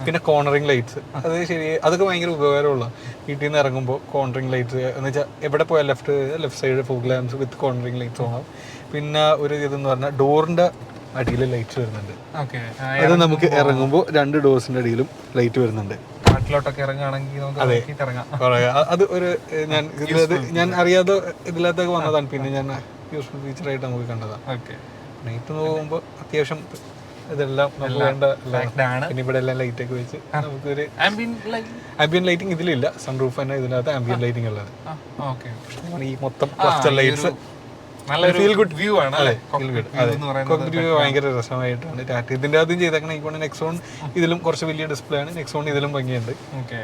പിന്നെ കോർണറിങ് ലൈറ്റ്സ് അത് ശരി, അതൊക്കെ ഭയങ്കര ഉപകാരമുള്ള. വീട്ടിൽ നിന്ന് ഇറങ്ങുമ്പോൾ കോർണറിങ് ലൈറ്റ്സ് എന്ന് വെച്ചാൽ എവിടെ പോയാൽ ലെഫ്റ്റ് സൈഡ് ഫോഗ് ലാമ്പ്സ് വിത്ത് കോർണറിങ് ലൈറ്റ്സ് ഓണാവും. പിന്നെ ഒരു ഇതെന്ന് പറഞ്ഞാൽ ഡോറിൻ്റെ അടിയിൽ ലൈറ്റ്സ് വരുന്നുണ്ട്. അത് നമുക്ക് ഇറങ്ങുമ്പോൾ 2 ഡോസിൻ്റെ അടിയിലും ലൈറ്റ് വരുന്നുണ്ട്. അതെ, അത് ഒരു ഞാൻ അറിയാതെ ഇതിലകത്തൊക്കെ വന്നതാണ്. പിന്നെ ഞാൻ യൂസ്ഫുൾ ഫീച്ചറായിട്ട് നമുക്ക് കണ്ടതാണ്. നൈറ്റ് പോകുമ്പോൾ അത്യാവശ്യം ഇതെല്ലാം നമുക്ക് വേണ്ട. പിന്നെ ഇവിടെ എല്ലാം ലൈറ്റൊക്കെ വെച്ച് നമുക്കൊരു ആംബിയൻ ലൈറ്റിംഗ് ഇതിലില്ല. സൺറൂഫ് തന്നെ ഇതിനകത്ത് ആംബിയൻ ലൈറ്റിംഗ് ഉള്ളത്. ഈ മൊത്തം ക്ലസ്റ്റർ ലൈറ്റ്സ് നല്ലൊരു ഫീൽ ഗുഡ് വ്യൂ ആണ് അതെ cockpit ഫീൽ ഗുഡ് view അതെ എന്ന് പറയുന്നത്. കോക്പിറ്റ് വ്യൂ ഭയങ്കര രസമായിട്ടാണ് ടാറ്റ ഇതിൻ്റെ അതും ചെയ്തേക്കണം. എനിക്ക് നെക്സോൺ ഇതിലും കുറച്ച് വലിയ ഡിസ്പ്ലേ ആണ്, നെക്സോൺ ഇതിലും ഭംഗിയുണ്ട്. ഓക്കെ.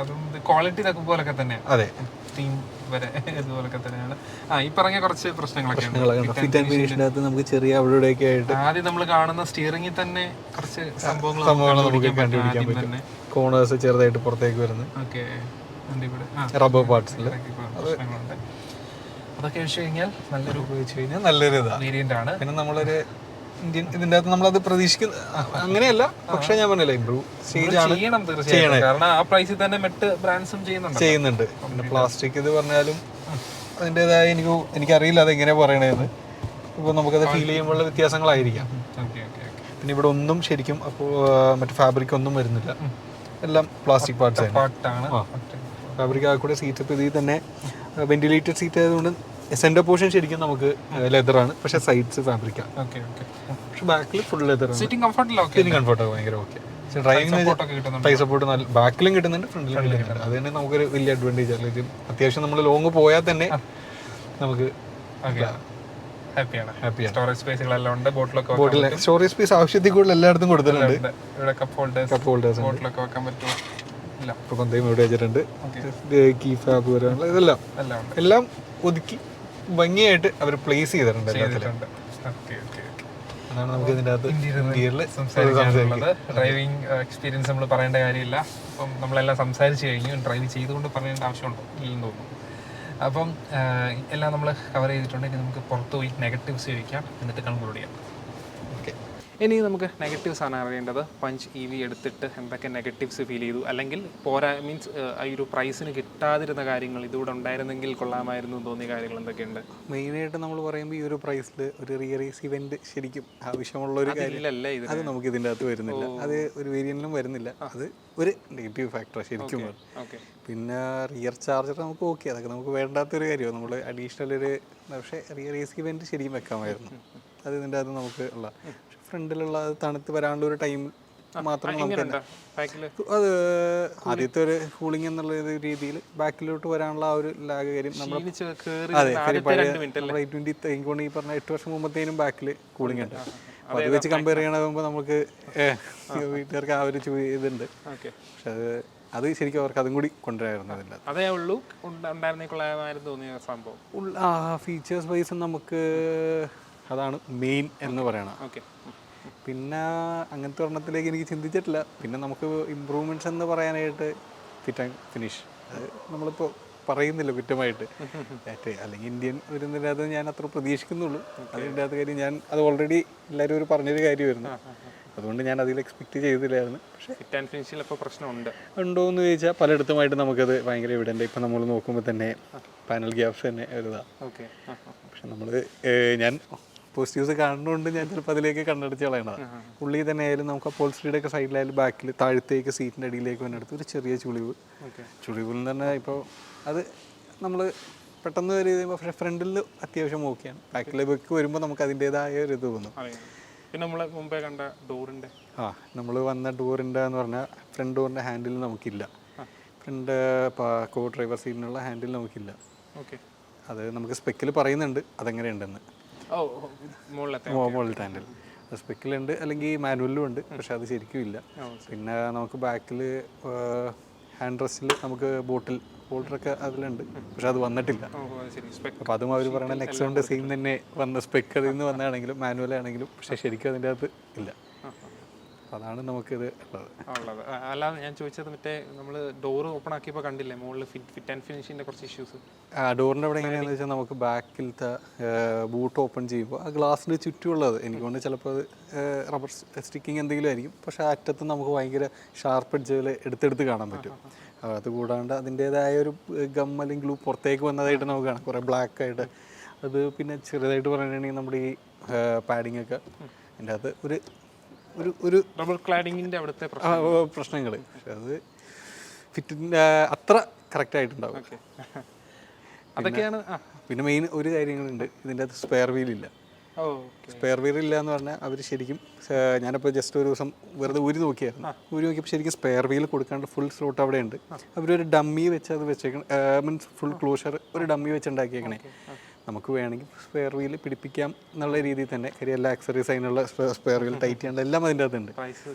അതും ക്വാളിറ്റി പോലൊക്കെ തന്നെയാണ്. അതെ തീം വരെ ഇതുപോലൊക്കെ തന്നെയാണ്. ഈ പറഞ്ഞ കുറച്ച് പ്രശ്നങ്ങളൊക്കെ ഉണ്ട്. ഫിറ്റ് ആൻഡ് ഫിനിഷിൻ്റെ അകത്ത് നമുക്ക് ചെറിയ അവിടെയൊക്കെ ആയിട്ട് ആദ്യം നമ്മൾ കാണുന്ന സ്റ്റിയറിംഗിൽ തന്നെ കുറച്ച് സംഭവങ്ങൾ നമുക്ക് കണ്ടുപിടിക്കാൻ പറ്റും. കോണേഴ്സ് ചെറുതായിട്ട് പുറത്തേക്ക് വരുന്നത് ഓക്കെ. റബ്ബർ പാർട്സിൽ പ്രശ്നങ്ങളുണ്ട്. അതൊക്കെ വെച്ച് കഴിഞ്ഞാൽ നല്ലൊരു ഉപയോഗിച്ച് കഴിഞ്ഞാൽ നല്ലൊരു ഇതാണ്. വേരിയന്റ് ആണ്. പിന്നെ നമ്മളൊരു ഇന്ത്യൻ ഇതിൻ്റെ അകത്ത് നമ്മളത് പ്രതീക്ഷിക്കുന്ന അങ്ങനെയല്ല, പക്ഷെ ഞാൻ പറഞ്ഞില്ല ഇമ്പ്രൂവ് ചെയ്യണം തീർച്ചയായും. കാരണം ആ പ്രൈസിൽ തന്നെ മറ്റ് ബ്രാൻഡ്സും ചെയ്യുന്നുണ്ട്. പിന്നെ പ്ലാസ്റ്റിക് ഇത് പറഞ്ഞാലും അതിൻ്റെതായ എനിക്കറിയില്ല അതെങ്ങനെയാണ് പറയണതെന്ന്. ഇപ്പോൾ നമുക്കത് ഫീൽ ചെയ്യുമ്പോഴുള്ള വ്യത്യാസങ്ങളായിരിക്കാം. പിന്നെ ഇവിടെ ഒന്നും ശരിക്കും അപ്പോൾ മറ്റു ഫാബ്രിക് ഒന്നും വരുന്നില്ല, എല്ലാം പ്ലാസ്റ്റിക് പാർട്സ് ആണ്. ഫാബ്രിക് ആ കൂടെ സീറ്റ് ഇപ്പോൾ ഇതിൽ തന്നെ വെന്റിലേറ്റഡ് സീറ്റ് ആയതുകൊണ്ട് സെന്റർ പോർഷൻ ശരിക്കും നമുക്ക് ലെതറാണ്, പക്ഷേ സൈഡ്സ് ഫാബ്രിക്കാണ്. പക്ഷെ ബാക്കിൽ ഫുൾ ലെതറാണ്. സിറ്റിംഗ് കംഫർട്ട് ഭയങ്കര ഓക്കെ. ഡ്രൈവിംഗ് ടൈ സപ്പോർട്ട് നല്ല ബാക്കിലും കിട്ടുന്നുണ്ട്, ഫ്രണ്ടിലും കിട്ടുന്നുണ്ട്. അത് തന്നെ നമുക്കൊരു വലിയ അഡ്വാൻറ്റേജ് ആണ്. ഇത് അത്യാവശ്യം നമ്മൾ ലോങ് പോയാൽ തന്നെ നമുക്ക് ഹാപ്പിയാണ്. സ്റ്റോറേജ് സ്പേസുകളെല്ലാം ഉണ്ട്. ബോട്ടിൽ സ്റ്റോറേജ് സ്പേസ് ആവശ്യത്തിൽ കൂടുതൽ എല്ലായിടത്തും കൊടുത്തിട്ടുണ്ട്. ഇവിടെ കപ്പ് ഹോൾഡേഴ്സ് ബോട്ടിലൊക്കെ വെക്കാൻ പറ്റും. ഇപ്പോൾ പന്തയും ഇവിടെ വെച്ചിട്ടുണ്ട്. കീ ഫാബ് വരാനുള്ള ഇതെല്ലാം എല്ലാം ഒതുക്കി ഭംഗിയായിട്ട് അവർ പ്ലേസ് ചെയ്തിട്ടുണ്ട്. അതാണ് നമുക്ക് ഇതിൻ്റെ അകത്ത് സംസാരിക്കാനുള്ളത്. ഡ്രൈവിംഗ് എക്സ്പീരിയൻസ് നമ്മൾ പറയേണ്ട കാര്യമില്ല. അപ്പം നമ്മളെല്ലാം സംസാരിച്ച് കഴിഞ്ഞു. ഡ്രൈവ് ചെയ്തുകൊണ്ട് പറയേണ്ട ആവശ്യമുണ്ടോ ഇല്ലെന്ന് തോന്നുന്നു. അപ്പം എല്ലാം നമ്മൾ കവർ ചെയ്തിട്ടുണ്ടെങ്കിൽ നമുക്ക് പുറത്ത് പോയി നെഗറ്റീവ്സ് ചോദിക്കാം, എന്നിട്ട് കൺക്ലൂഡ് ചെയ്യാം. ഓക്കെ. ഇനി നമുക്ക് നെഗറ്റീവ്സ് ആണ് അറിയേണ്ടത്. പഞ്ച് EV എടുത്തിട്ട് എന്തൊക്കെ നെഗറ്റീവ്സ് ഫീൽ ചെയ്തു, അല്ലെങ്കിൽ പോരാ മീൻസ് ഈ ഒരു പ്രൈസിന് കിട്ടാതിരുന്ന കാര്യങ്ങൾ ഇതുകൂടെ ഉണ്ടായിരുന്നെങ്കിൽ കൊള്ളാമായിരുന്നു തോന്നിയ കാര്യങ്ങൾ എന്തൊക്കെയുണ്ട്? മെയിനായിട്ട് നമ്മൾ പറയുമ്പോൾ ഈ ഒരു പ്രൈസിൽ ഒരു റീറേസ് ഇവന്റ് ശരിക്കും ആവശ്യമുള്ള ഒരു കാര്യമല്ലേ ഇത്. അത് നമുക്ക് ഇതിൻ്റെ അകത്ത് വരുന്നില്ല, അത് ഒരു വേരിയന്റിലും വരുന്നില്ല. അത് ഒരു നെഗറ്റീവ് ഫാക്ടറാണ് ശരിക്കും. പിന്നെ റിയർ ചാർജർ നമുക്ക് ഓക്കെ, അതൊക്കെ നമുക്ക് വേണ്ടാത്തൊരു കാര്യമാണ്. നമ്മൾ അഡീഷണൽ ഒരു പക്ഷേ റിയറേസ് ഇവന്റ് ശരിക്കും വെക്കാമായിരുന്നു. അത് ഇതിൻ്റെ അകത്ത് നമുക്ക് ഉള്ള ഫ്രണ്ടിലുള്ള തണുത്ത് വരാനുള്ള ഒരു ടൈം മാത്രം നമുക്ക് അത് ആദ്യത്തെ ഒരു കൂളിംഗ് എന്നുള്ള രീതിയിൽ ബാക്കിലോട്ട് വരാനുള്ള ആ ഒരു ലാഗ് കാര്യം നമ്മൾ അതെ നമ്മൾ 20 ഈ പറഞ്ഞ 8 വർഷം മുമ്പത്തേനും ബാക്കിൽ കൂളിംഗ് ഉണ്ട്. അപ്പോൾ അത് വെച്ച് കമ്പയർ ചെയ്യണമാകുമ്പോൾ നമുക്ക് വീട്ടുകാർക്ക് ആ ഒരു ഇതുണ്ട്. പക്ഷെ അത് ശരിക്കും അവർക്ക് അതും കൂടി കൊണ്ടുവരായിരുന്നതില്ല. അതേ ഉള്ളൂ ഉണ്ടായിരുന്നേക്കൊള്ളാമായിരുന്നു തോന്നിയ സംഭവം. ഫീച്ചേഴ്സ് വൈസ് നമുക്ക് അതാണ് മെയിൻ എന്ന് പറയണം. പിന്നെ അങ്ങനത്തെ ഒരെണ്ണത്തിലേക്ക് എനിക്ക് ചിന്തിച്ചിട്ടില്ല. പിന്നെ നമുക്ക് ഇമ്പ്രൂവ്മെൻറ്റ്സ് എന്ന് പറയാനായിട്ട് ഫിറ്റ് ആൻഡ് ഫിനിഷ് അത് നമ്മളിപ്പോൾ പറയുന്നില്ല കുറ്റമായിട്ട്. അല്ലെങ്കിൽ ഇന്ത്യൻ വരുന്നതിൻ്റെ അത് ഞാൻ അത്ര പ്രതീക്ഷിക്കുന്നുള്ളൂ. അതിൻ്റെ അത് കാര്യം ഞാൻ അത് ഓൾറെഡി എല്ലാവരും ഒരു പറഞ്ഞൊരു കാര്യമായിരുന്നു, അതുകൊണ്ട് ഞാൻ അതിൽ എക്സ്പെക്റ്റ് ചെയ്തില്ലായിരുന്നു. പക്ഷേ ഫിറ്റ് ആൻഡ് ഫിനിഷിൽ ഇപ്പോൾ പ്രശ്നമുണ്ട് ഉണ്ടോ എന്ന് ചോദിച്ചാൽ പലയിടത്തുമായിട്ട് നമുക്കത് ഭയങ്കര എവിഡൻ്റ്. ഇപ്പം നമ്മൾ നോക്കുമ്പോൾ തന്നെ പാനൽ ഗ്യാപ്സ് തന്നെ ഒരുതാണ്. പക്ഷെ നമ്മൾ ഞാൻ പോസിറ്റീവ്സ് കാണുന്നതുകൊണ്ട് ഞാൻ ചിലപ്പോൾ അതിലേക്ക് കണ്ണടച്ച് കളയണതാണ്. ഉള്ളിൽ തന്നെ ആയാലും നമുക്ക് അപ്പോൾസ്ട്രിയുടെ ഒക്കെ സൈഡിലായാലും ബാക്കിൽ താഴത്തേക്ക് സീറ്റിൻ്റെ അടിയിലേക്ക് വന്നെടുത്ത് ഒരു ചെറിയ ചുളിവ് എന്ന് പറഞ്ഞാൽ ഇപ്പോൾ അത് നമ്മൾ പെട്ടെന്ന് ഒരു പക്ഷേ ഫ്രണ്ടിൽ അത്യാവശ്യം ഓക്കെയാണ്. ബാക്കിലേക്ക് വരുമ്പോൾ നമുക്ക് അതിൻ്റേതായ ഒരു ഇത് തോന്നും. പിന്നെ നമ്മൾ മുമ്പേ കണ്ട ഡോറിൻ്റെ നമ്മൾ വന്ന ഡോറിൻ്റെ എന്ന് പറഞ്ഞാൽ ഫ്രണ്ട് ഡോറിൻ്റെ ഹാൻഡിൽ നമുക്കില്ല. ഫ്രണ്ട് കോ ഡ്രൈവർ സീറ്റിനുള്ള ഹാൻഡിൽ നമുക്കില്ല. അത് നമുക്ക് സ്പെക്കിൽ പറയുന്നുണ്ട് അതെങ്ങനെയുണ്ടെന്ന്. മുകളിലത്തെ ഹാൻഡിൽ സ്പെക്കിലുണ്ട്, അല്ലെങ്കിൽ മാനുവലിലും ഉണ്ട്, പക്ഷെ അത് ശരിക്കും ഇല്ല. പിന്നെ നമുക്ക് ബാക്കിൽ ഹാൻഡ് റെസ്റ്റിൽ നമുക്ക് ബോട്ടിൽ ഹോൾഡറൊക്കെ അതിലുണ്ട്, പക്ഷെ അത് വന്നിട്ടില്ല. അപ്പോൾ അതും അവർ പറയണ നെക്സോണിൻ്റെ സെയിം തന്നെ വന്ന സ്പെക്ക് അതിൽ നിന്ന് വന്നതാണെങ്കിലും മാനുവലാണെങ്കിലും, പക്ഷേ ശരിക്കും അതിൻ്റെ അകത്ത് ഇല്ല. അതാണ് നമുക്കിത് ഉള്ളത്. അല്ലാതെ ഞാൻ ചോദിച്ചത് മറ്റേ നമ്മൾ ഡോർ ഓപ്പൺ ആക്കിയപ്പോൾ കണ്ടില്ലേ മുകളിൽ ഫിറ്റ് ആൻഡ് ഫിനിഷിൻ്റെ കുറച്ച് ഇഷ്യൂസ്. ഡോറിൻ്റെ അവിടെ എങ്ങനെയാണെന്ന് വെച്ചാൽ നമുക്ക് ബാക്കിലത്തെ ബൂട്ട് ഓപ്പൺ ചെയ്യുമ്പോൾ ആ ഗ്ലാസ്സിന് ചുറ്റുമുള്ളത് എനിക്കൊണ്ട് ചിലപ്പോൾ അത് റബ്ബർ സ്റ്റിക്കിങ് എന്തെങ്കിലും ആയിരിക്കും, പക്ഷേ ആ അറ്റത്ത് നമുക്ക് ഭയങ്കര ഷാർപ്പ് എഡ്ജുകൾ എടുത്തെടുത്ത് കാണാൻ പറ്റും. അതുകൂടാണ്ട് അതിൻ്റേതായ ഒരു ഗം അല്ലെങ്കിൽ ഗ്ലൂ പുറത്തേക്ക് വന്നതായിട്ട് നമുക്ക് കാണാം, കുറേ ബ്ലാക്ക് ആയിട്ട്. അത് പിന്നെ ചെറുതായിട്ട് പറയുകയാണെങ്കിൽ നമ്മുടെ ഈ പാഡിങ് ഒക്കെ അതിൻ്റെ അകത്ത് ഒരു ഡബിൾ ക്ലാഡിങ്ങിൻ്റെ അവിടുത്തെ പ്രശ്നങ്ങൾ, പക്ഷെ അത് ഫിറ്റിൻ്റെ അത്ര കറക്റ്റ് ആയിട്ടുണ്ടാവും. അതൊക്കെയാണ്. പിന്നെ മെയിൻ ഒരു കാര്യങ്ങളുണ്ട്, ഇതിൻ്റെ അകത്ത് സ്പെയർ വീലില്ല. സ്പെയർ വീൽ ഇല്ല എന്ന് പറഞ്ഞാൽ അവർ ശരിക്കും ഞാനപ്പോൾ ജസ്റ്റ് ഒരു ദിവസം വെറുതെ ഊരി നോക്കിയപ്പോൾ ശരിക്കും സ്പെയർ വീൽ കൊടുക്കാണ്ട് ഫുൾ സ്ലോട്ട് അവിടെ ഉണ്ട്. അവരൊരു ഡമ്മി വെച്ച് അത് വെച്ചേക്കണം, മീൻസ് ഫുൾ ക്ലോഷർ ഒരു ഡമ്മി വെച്ച് ഉണ്ടാക്കിയേക്കണേ. നമുക്ക് വേണമെങ്കിൽ സ്പെയർ വീൽ പിടിപ്പിക്കാം എന്നുള്ള രീതിയിൽ തന്നെ കാര്യം എല്ലാ ആക്സറീസ് അതിനുള്ള സ്പെയർ വീൽ ടൈറ്റ് ചെയ്യേണ്ട എല്ലാം അതിൻ്റെ അകത്തുണ്ട്. പ്രൈസ്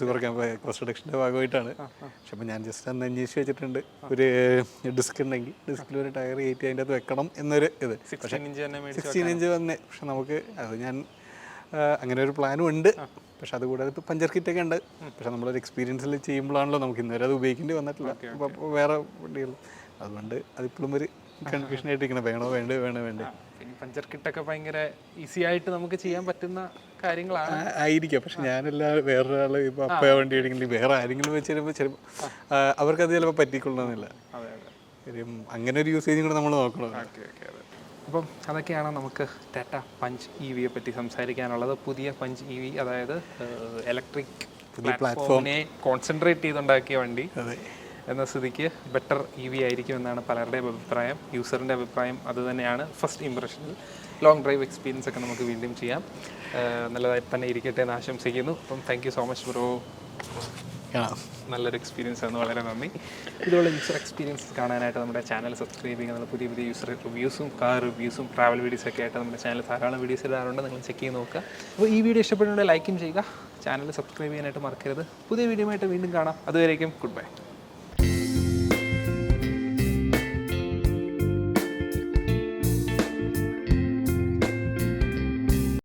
കുറയ്ക്കാൻ കോസ്റ്റ് റിഡക്ഷൻ്റെ ഭാഗമായിട്ടാണ്. പക്ഷെ അപ്പോൾ ഞാൻ ജസ്റ്റ് അന്ന് അന്വേഷിച്ച് വെച്ചിട്ടുണ്ട് ഒരു ഡിസ്ക് ഉണ്ടെങ്കിൽ ഡിസ്കിൽ ഒരു ടയർ കയറ്റി അതിൻ്റെ അകത്ത് വെക്കണം എന്നൊരു ഇത്. പക്ഷേ 16 ഇഞ്ച് വന്നേ. പക്ഷെ നമുക്ക് അത് ഞാൻ അങ്ങനെ ഒരു പ്ലാനും ഉണ്ട്. പക്ഷെ അതുകൂടാതെ ഇപ്പോൾ പഞ്ചർ കിറ്റൊക്കെ ഉണ്ട്. പക്ഷെ നമ്മളൊരു എക്സ്പീരിയൻസിൽ ചെയ്യുമ്പോഴാണല്ലോ നമുക്ക് ഇന്നുവരെ അത് ഉപയോഗിക്കേണ്ടി വന്നിട്ടില്ല. അപ്പോൾ വേറെ വണ്ടികൾ അതുകൊണ്ട് അതിപ്പോഴും ഒരു കൺഫ്യൂഷൻ ആയിട്ടിരിക്കണം, വേണോ വേണ്ടേ വേണ്ടേ. പഞ്ചർ കിറ്റൊക്കെ ഭയങ്കര ഈസി ആയിട്ട് നമുക്ക് ചെയ്യാൻ പറ്റുന്ന കാര്യങ്ങളാണ് ആയിരിക്കാം. പക്ഷെ ഞാനല്ല വേറൊരാൾ ഇപ്പോൾ അപ്പ വണ്ടി ആണെങ്കിൽ വേറെ ആരെങ്കിലും വെച്ച് തരുമ്പോൾ ചിലപ്പോൾ അവർക്കത് ചിലപ്പോൾ പറ്റിക്കൊള്ളണമെന്നില്ല. കാര്യം അങ്ങനെ ഒരു യൂസേജും കൂടെ നമ്മൾ നോക്കണം. അപ്പം അതൊക്കെയാണ് നമുക്ക് ടാറ്റ പഞ്ച് EVയെ പറ്റി സംസാരിക്കാനുള്ളത്. പുതിയ പഞ്ച് EV, അതായത് ഇലക്ട്രിക് പ്ലാറ്റ്ഫോമിനെ കോൺസെൻട്രേറ്റ് ചെയ്തുണ്ടാക്കിയ വണ്ടി എന്ന സ്ഥിതിക്ക് ബെറ്റർ EV ആയിരിക്കും എന്നാണ് പലരുടെയും അഭിപ്രായം. യൂസറിൻ്റെ അഭിപ്രായം അത് തന്നെയാണ്. ഫസ്റ്റ് ഇംപ്രഷനിൽ ലോങ് ഡ്രൈവ് എക്സ്പീരിയൻസ് ഒക്കെ നമുക്ക് വീണ്ടും ചെയ്യാം. നല്ലതായിട്ട് തന്നെ ഇരിക്കട്ടെ എന്ന് ആശംസിക്കുന്നു. അപ്പം thank you so much bro. നല്ലൊരു എക്സ്പീരിയൻസ് ആണ്, വളരെ നന്ദി. ഇതുപോലെ യൂസർ എക്സ്പീരിയൻസ് കാണാനായിട്ട് നമ്മുടെ ചാനൽ സബ്സ്ക്രൈബ് ചെയ്യുക. നമ്മൾ പുതിയ പുതിയ യൂസർ റിവ്യൂസും കാർ റിവ്യൂസും ട്രാവൽ വീഡിയോസൊക്കെ ആയിട്ട് നമ്മുടെ ചാനൽ ധാരാളം വീഡിയോസ് ഇടാറുണ്ട്. നിങ്ങൾ ചെക്ക് ചെയ്ത് നോക്കുക. അപ്പോൾ ഈ വീഡിയോ ഇഷ്ടപ്പെടുന്നുണ്ടെങ്കിൽ ലൈക്കും ചെയ്യുക, ചാനൽ സബ്സ്ക്രൈബ് ചെയ്യാനായിട്ട് മറക്കരുത്. പുതിയ വീഡിയോ ആയിട്ട് വീണ്ടും കാണാം. അതുവരേക്കും ഗുഡ് ബൈ.